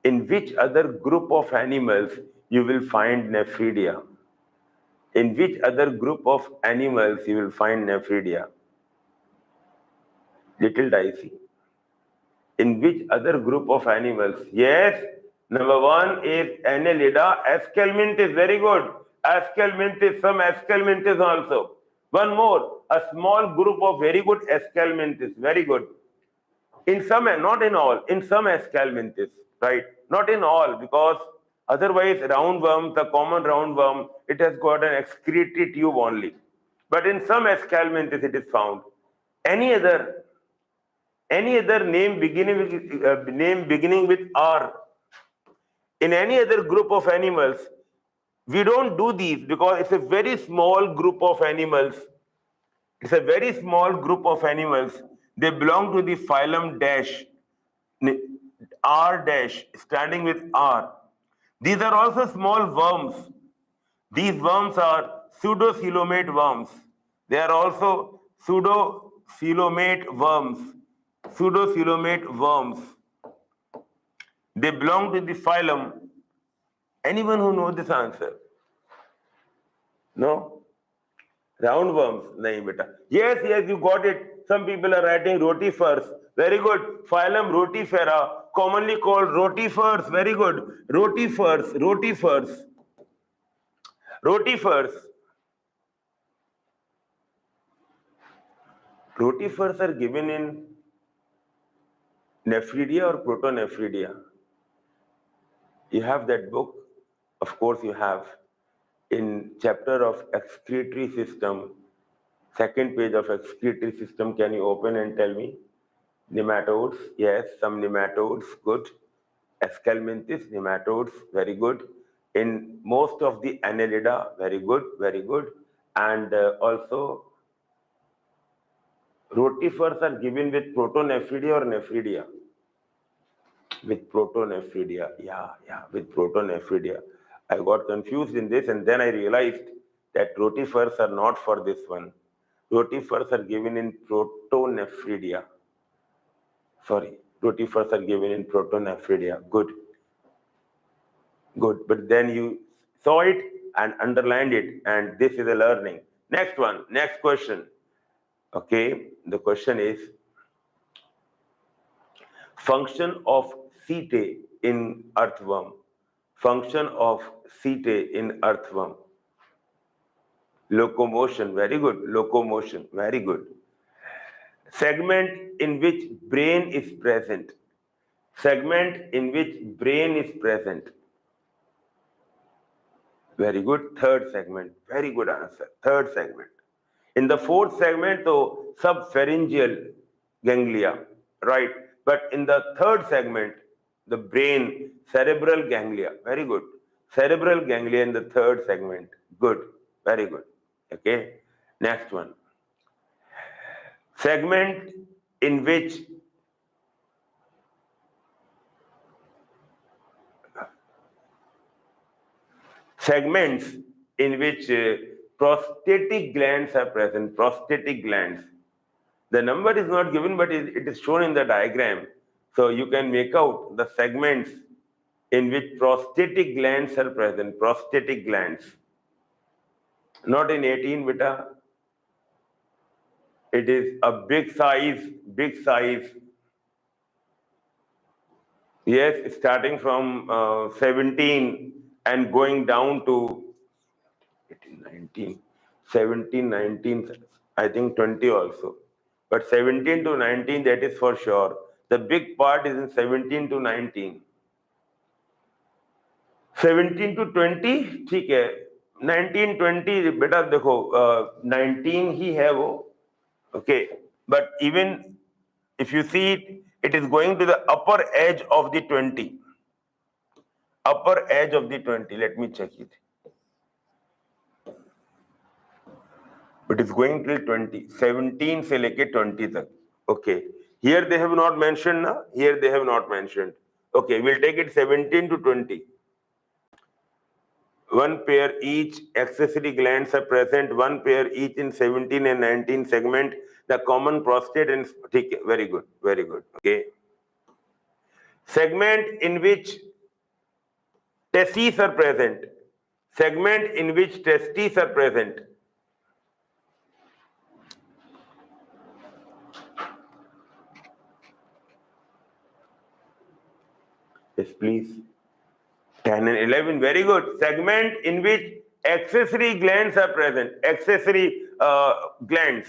Speaker 1: In which other group of animals you will find nephridia? In which other group of animals you will find nephridia? Little dicey. In which other group of animals? Yes, number 1 is Annelida. Escalmintis, very good. Escalmintis, some Escalmintis also. One more, a small group of very good Escalmintis, very good. In some, not in all, in some Escalmintis, right? Not in all, because otherwise roundworm, the common roundworm, it has got an excretory tube only. But in some Escalmintis it is found. Any other name beginning with R in any other group of animals? We don't do these because it's a very small group of animals. It's a very small group of animals. They belong to the phylum dash, R dash, standing with R. These are also small worms. These worms are pseudocoelomate worms. They are also pseudocoelomate worms. Pseudocoelomate worms. They belong to the phylum. Anyone who knows this answer? No? Roundworms? Nahi beta. Yes, yes, you got it. Some people are writing rotifers. Very good. Phylum Rotifera, commonly called rotifers. Very good. Rotifers, rotifers, rotifers. Rotifers are given in nephridia or protonephridia. You have that book? Of course you have. In chapter of excretory system, second page of excretory system, can you open and tell me? Nematodes, yes, some nematodes, good. Escalmintis, nematodes, very good. In most of the Annelida, very good, very good. And also, rotifers are given with protonephridia or nephridia? With protonephridia, yeah, with protonephridia. I got confused in this, and then I realized that rotifers are not for this one. Rotifers are given in protonephridia. Sorry, rotifers are given in protonephridia. Good, good. But then you saw it and underlined it, and this is a learning. Next one, next question. Okay, the question is function of setae in earthworm. Function of setae in earthworm. Locomotion, very good. Locomotion, very good. Segment in which brain is present. Segment in which brain is present. Very good. Third segment. Very good answer. Third segment. In the fourth segment, though, subpharyngeal ganglia, right? But in the third segment, the brain, cerebral ganglia. Very good. Cerebral ganglia in the third segment. Good. Very good. Okay. Next one. Segment in which segments in which prostatic glands are present. Prostatic glands. The number is not given, but it is shown in the diagram. So you can make out the segments in which prostatic glands are present. Prostatic glands. Not in 18, beta. It is a big size, big size. Yes, starting from 17 and going down to 18, 19, 17, 19, I think 20 also. But 17 to 19, that is for sure. The big part is in 17 to 19. 17 to 20, ठीक है. 19, 20, बेटा देखो, 19 ही है वो. Okay. But even if you see it, it is going to the upper edge of the 20. Upper edge of the 20. Let me check it. It is going till 20. 17 से लेके 20 तक. Okay. Here they have not mentioned, na? Here they have not mentioned. Okay, we'll take it 17 to 20. One pair each accessory glands are present, one pair each in 17 and 19 segment, the common prostate and very good, very good. Okay. Segment in which testes are present. Segment in which testes are present. Yes, please. 10 and 11, very good. Segment in which accessory glands are present. Accessory glands.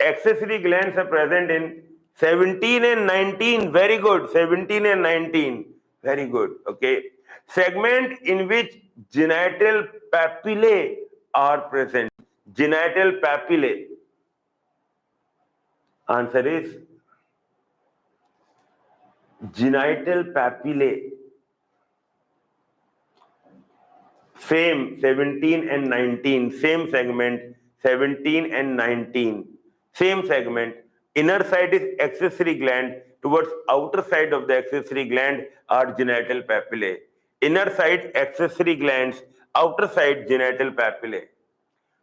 Speaker 1: Accessory glands are present in 17 and 19. Very good. 17 and 19. Very good. Okay. Segment in which genital papillae are present. Genital papillae. Answer is genital papillae. Same 17 and 19, same segment 17 and 19, same segment. Inner side is accessory gland, towards outer side of the accessory gland are genital papillae. Inner side accessory glands, outer side genital papillae.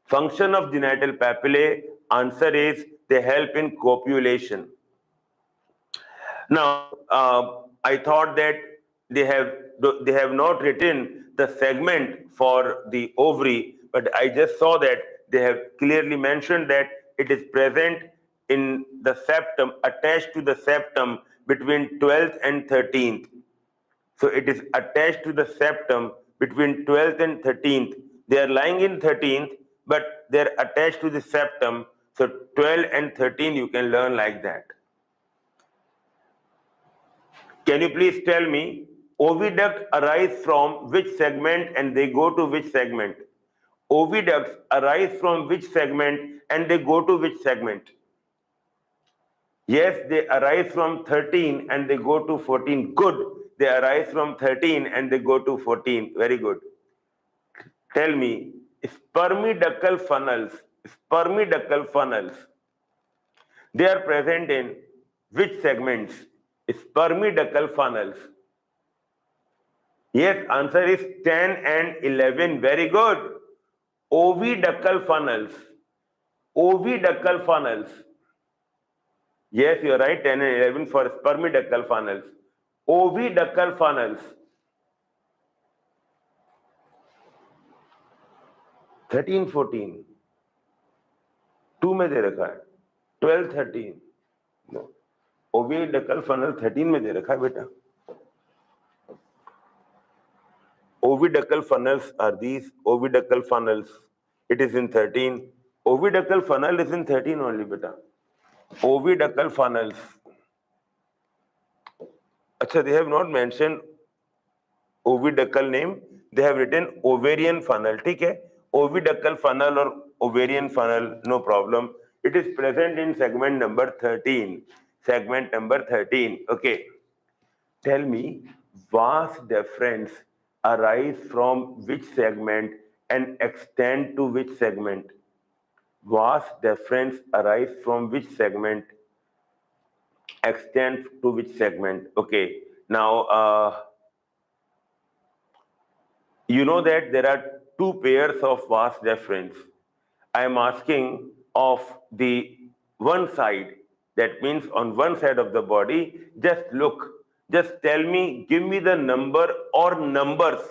Speaker 1: Function of genital papillae, answer is they help in copulation. Now, I thought that they have not written the segment for the ovary, but I just saw that they have clearly mentioned that it is present in the septum, attached to the septum between 12th and 13th. So it is attached to the septum between 12th and 13th. They are lying in 13th, but they are attached to the septum. So 12 and 13 you can learn like that. Can you please tell me, oviduct arise from which segment and they go to which segment? Oviducts arise from which segment and they go to which segment? Yes, they arise from 13 and they go to 14. Good. They arise from 13 and they go to 14. Very good. Tell me, spermiductal funnels, they are present in which segments? Spermiductal funnels. Yes, answer is 10 and 11. Very good. Oviductal funnels. Oviductal funnels. Yes, you are right. 10 and 11 for spermiductal funnels. Oviductal funnels. 13, 14. 2 में दे रखा है. 12, 13. No. Oviductal funnel 13 में दे रखा है बेटा. Oviductal funnels are these. Oviductal funnels. It is in 13. Oviductal funnel is in 13 only, beta. Oviductal funnels. Acha, they have not mentioned oviducal name. They have written ovarian funnel. ठीक है? Oviducal funnel or ovarian funnel, no problem. It is present in segment number 13. Segment number 13. Okay. Tell me, vas deferens arise from which segment and extend to which segment? Vas deferens arise from which segment, extend to which segment? Okay. Now, you know that there are two pairs of vas deferens. I am asking of the one side. That means on one side of the body, just look, just tell me, give me the number or numbers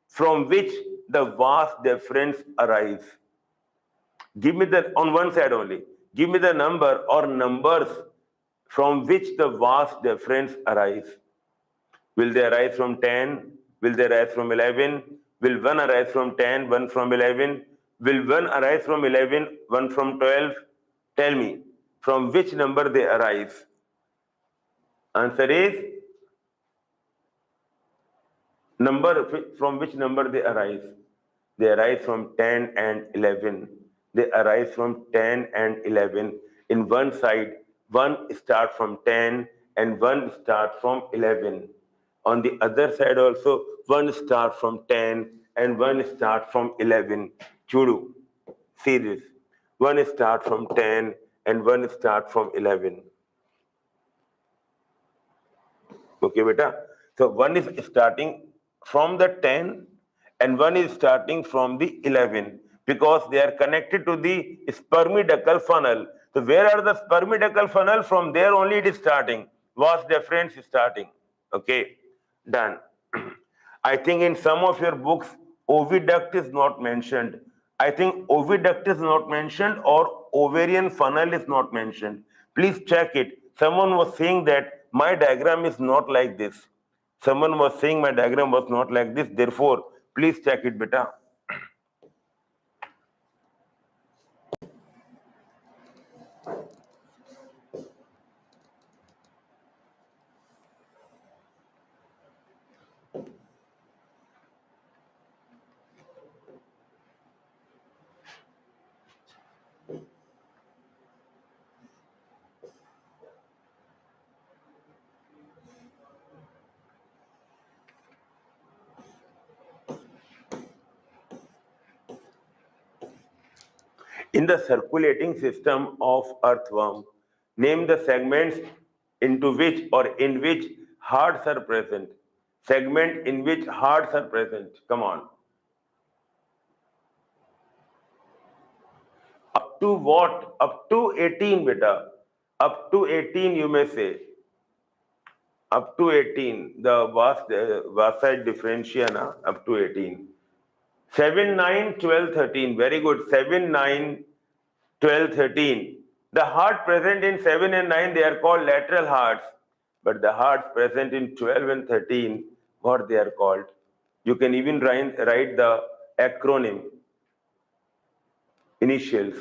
Speaker 1: from which the vas deferens arise. Give me the, on one side only, give me the number or numbers from which the vas deferens arise. Will they arise from 10? Will they arise from 11? Will one arise from 10, one from 11? Will one arise from 11, one from 12? Tell me, from which number they arise? Answer is number, from which number they arise? They arise from 10 and 11. They arise from 10 and 11. In one side, one start from 10 and one start from 11. On the other side also, one start from 10 and one start from 11. Chudu, see this. One start from 10 and one start from 11. Okay, beta. So one is starting from the 10 and one is starting from the 11 because they are connected to the spermiducal funnel. So where are the spermiducal funnel? From there only it is starting. Vas deferens is starting. Okay, done. I think in some of your books, oviduct is not mentioned. I think oviduct is not mentioned or ovarian funnel is not mentioned. Please check it. Someone was saying that my diagram is not like this. Someone was saying my diagram was not like this. Therefore, please check it, beta. In the circulating system of earthworm, name the segments into which or in which hearts are present. Segment in which hearts are present. Come on. Up to what? Up to 18, beta. Up to 18, you may say. Up to 18. The vasite differentia, na? Up to 18. 7, 9, 12, 13. Very good. 7, 9, 12, 13. The heart present in 7 and 9, they are called lateral hearts. But the hearts present in 12 and 13, what they are called? You can even write the acronym, initials.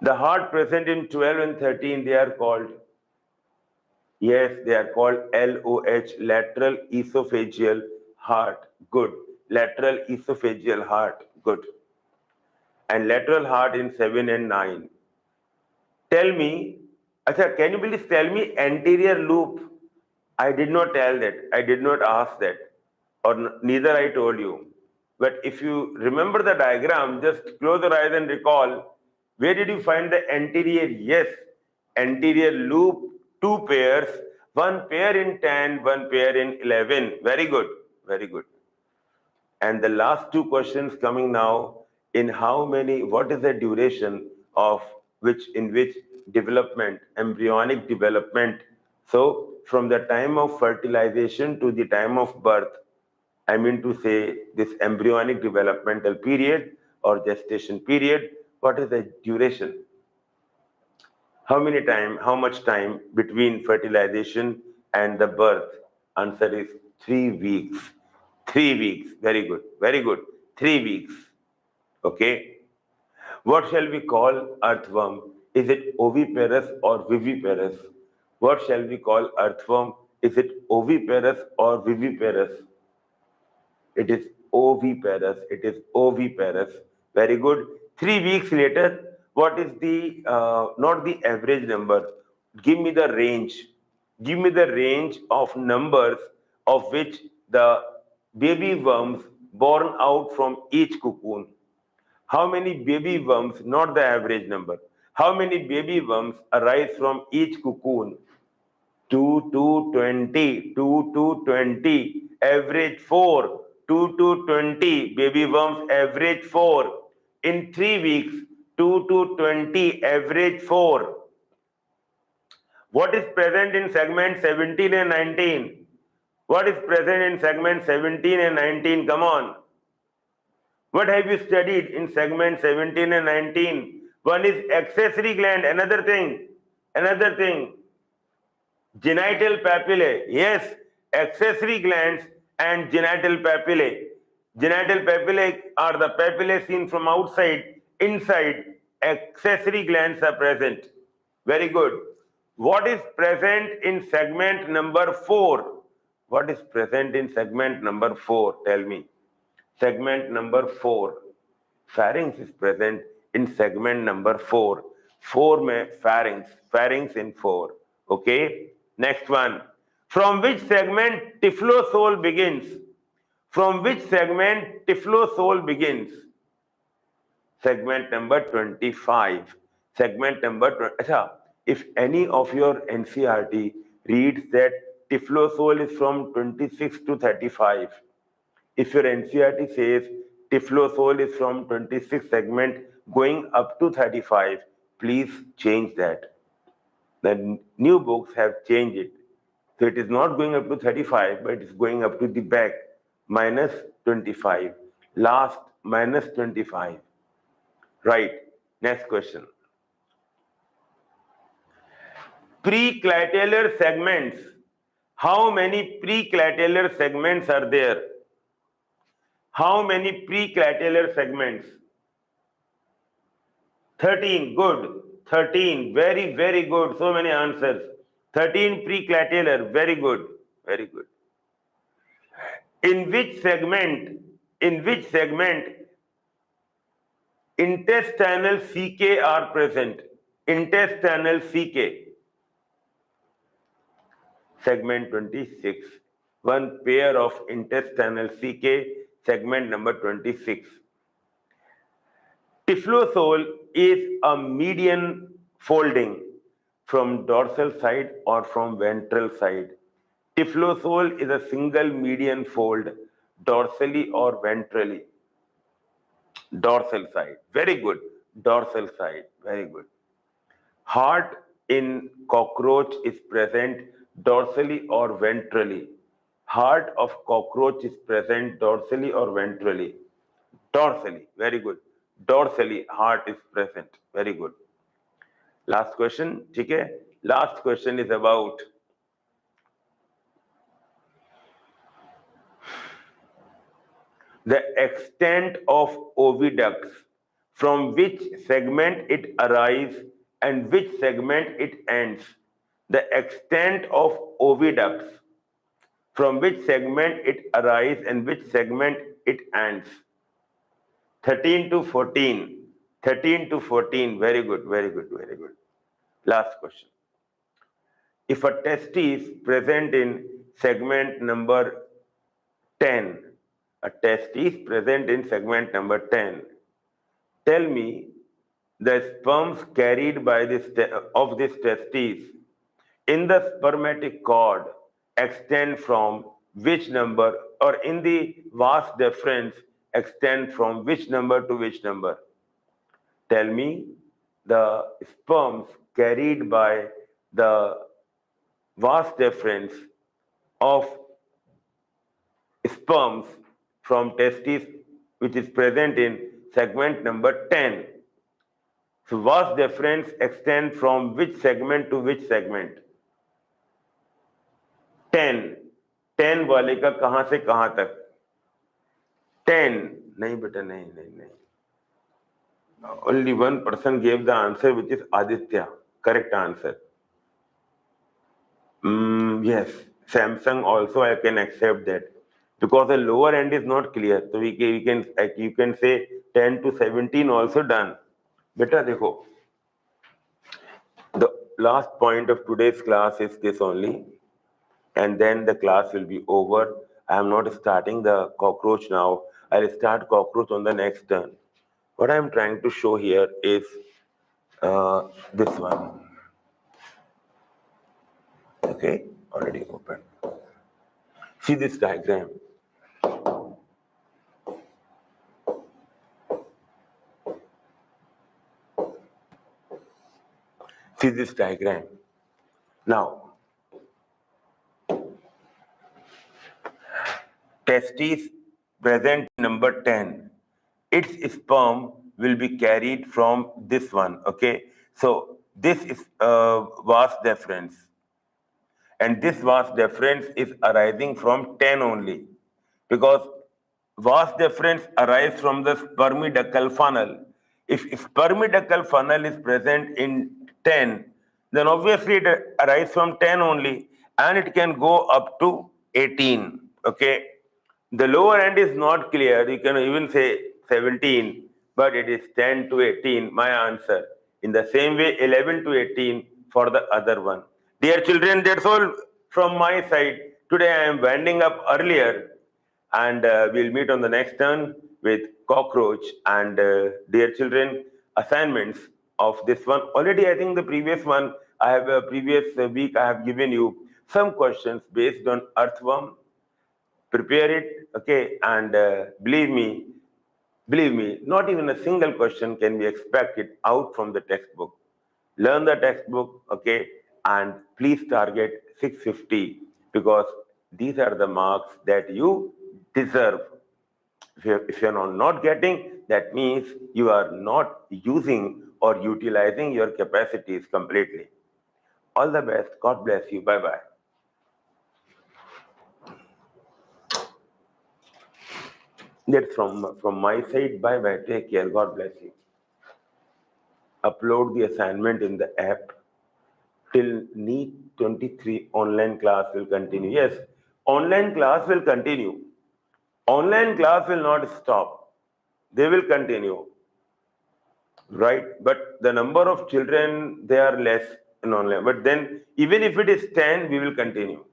Speaker 1: The heart present in 12 and 13, they are called, yes, they are called LOH, lateral esophageal heart. Good. Lateral esophageal heart. Good. And lateral heart in 7 and 9. Tell me, Acha, can you please tell me anterior loop? I did not tell that. I did not ask that. Or neither I told you. But if you remember the diagram, just close your eyes and recall, where did you find the anterior? Yes, anterior loop, two pairs, one pair in 10, one pair in 11. Very good, very good. And the last two questions coming now, in how many, what is the duration of which, in which development, embryonic development? So from the time of fertilization to the time of birth, I mean to say this embryonic developmental period or gestation period, what is the duration? How much time between fertilization and the birth? Answer is 3 weeks. 3 weeks. Very good. Very good. 3 weeks. Okay. What shall we call earthworm Is it oviparous or viviparous? What shall we call earthworm? Is it oviparous or viviparous? It is oviparous. It is oviparous. Very good. 3 weeks later, what is the, not the average number? Give me the range. Give me the range of numbers of which the baby worms born out from each cocoon. How many baby worms, not the average number, how many baby worms arise from each cocoon? 2 to 20, 2 to 20, average 4, 2 to 20, baby worms average 4. In 3 weeks, 2 to 20, average 4. What is present in segment 17 and 19? What is present in segment 17 and 19? Come on. What have you studied in segment 17 and 19? One is accessory gland, another thing, genital papillae. Yes, accessory glands and genital papillae. Genital papillae are the papillae seen from outside. Inside, accessory glands are present. Very good. What is present in segment number 4? What is present in segment number 4? Tell me. Segment number 4. Pharynx is present in segment number 4. 4 में pharynx in 4. Okay. Next one. From which segment typhlosole begins? From which segment typhlosole begins? Segment number 25. Segment number 20. If any of your NCRT reads that typhlosole is from 26 to 35, if your NCRT says typhlosole is from 26 segment going up to 35, please change that. The new books have changed it. So it is not going up to 35, but it is going up to the back, minus 25. Last, minus 25. Right. Next question. Preclatellar segments. How many preclatellar segments are there? How many preclatellar segments? 13. Good. 13. Very, very good. So many answers. 13 preclatellar. Very good. Very good. In which segment intestinal CK are present? Intestinal CK. Segment 26. One pair of intestinal CK, segment number 26. Typhlosole is a median folding from dorsal side or from ventral side. Typhlosole is a single median fold, dorsally or ventrally. Dorsal side. Very good. Dorsal side. Very good. Heart in cockroach is present dorsally or ventrally. Heart of cockroach is present dorsally or ventrally. Dorsally. Very good. Dorsally, heart is present. Very good. Last question. Okay? Last question is about the extent of oviducts, from which segment it arises and which segment it ends. The extent of oviducts, from which segment it arises and which segment it ends. 13 to 14. 13 to 14. Very good, very good, very good. Last question. If a testis is present in segment number 10, a testis is present in segment number 10, tell me the sperms carried by this testis in the spermatic cord extend from which number, or in the vas deferens extend from which number to which number? Tell me the sperms carried by the vas deferens of sperms from testis which is present in segment number 10. So vas deferens extend from which segment to which segment? 10. 10 वाले का कहां से कहां तक? 10 नहीं बेटा, नहीं नहीं नहीं, Only one person gave the answer, which is Aditya. Correct answer. Yes, Samsung also I can accept that because the lower end is not clear. So we can like, you can say 10 to 17 also done. Beta dekho. The last point of today's class is this only, and then the class will be over. I am not starting the cockroach now. I'll start cockroach on the next turn. What I'm trying to show here is this one. Okay, already open. See this diagram. See this diagram. Now, testes present number 10. Its sperm will be carried from this one. Okay, so this is vas deferens, and this vas deferens is arising from 10 only, because vas deferens arises from the spermiducal funnel. If spermiducal funnel is present in 10, then obviously it arises from 10 only, and it can go up to 18. Okay, the lower end is not clear. You can even say 17, but it is 10 to 18, my answer. In the same way, 11 to 18 for the other one. Dear children, that's all from my side. Today I am winding up earlier, and we'll meet on the next turn with cockroach. And dear children, assignments of this one. Already, I think the previous one, I have a previous week, I have given you some questions based on earthworm. Prepare it, okay, and believe me, not even a single question can be expected out from the textbook. Learn the textbook, okay, and please target 650, because these are the marks that you deserve. If you're not getting, that means you are not using or utilizing your capacities completely. All the best. God bless you. Bye bye. That's from my side. Bye bye. Take care. God bless you. Upload the assignment in the app till NEET 23 online class will continue. Yes, online class will continue. Online class will not stop. They will continue, right? But the number of children, they are less in online. But then, even if it is 10, we will continue.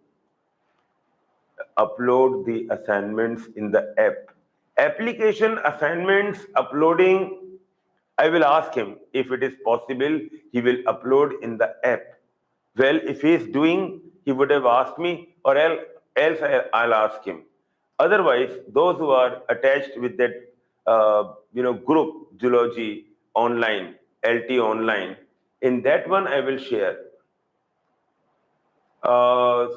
Speaker 1: Upload the assignments in the app. Application assignments uploading, I will ask him if it is possible, he will upload in the app. Well, if he is doing, he would have asked me, or else I'll ask him. Otherwise, those who are attached with that, group, Zoology online, LT online, in that one I will share.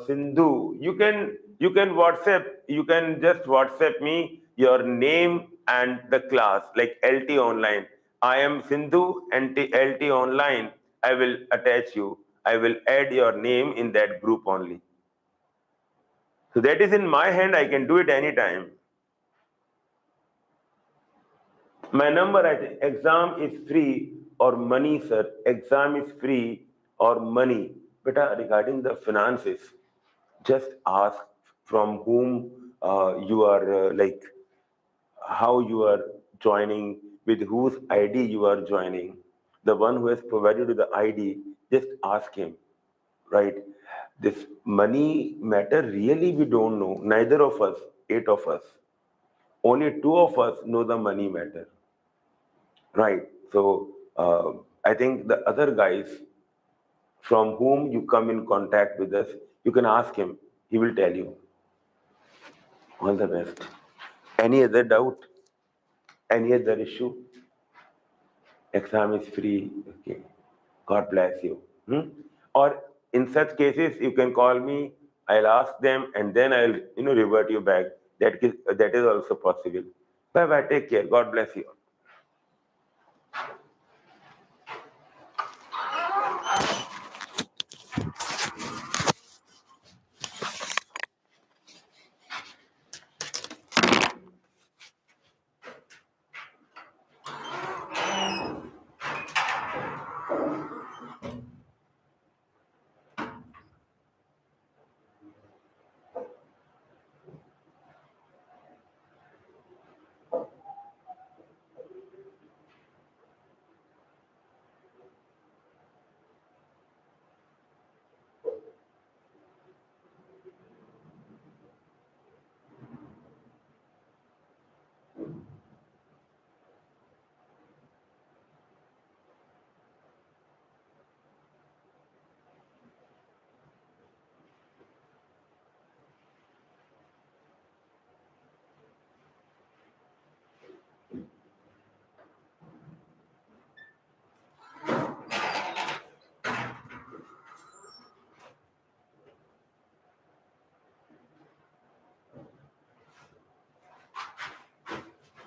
Speaker 1: Sindhu, you can WhatsApp, you can just WhatsApp me your name and the class, like LT online. I am Sindhu and LT online. I will attach you. I will add your name in that group only. So that is in my hand. I can do it anytime. My number, I think, exam is free or money, sir. Exam is free or money. But regarding the finances, just ask from whom you are, like, how you are joining, with whose ID you are joining. The one who has provided you the ID, just ask him, right? This money matter, really, we don't know. Neither of us, 8 of us. Only 2 of us know the money matter, right? So I think the other guys from whom you come in contact with us, you can ask him. He will tell you. All the best. Any other doubt? Any other issue? Exam is free. Okay. God bless you. Or in such cases, you can call me. I'll ask them, and then I'll revert you back. That is also possible. Bye bye. Take care. God bless you.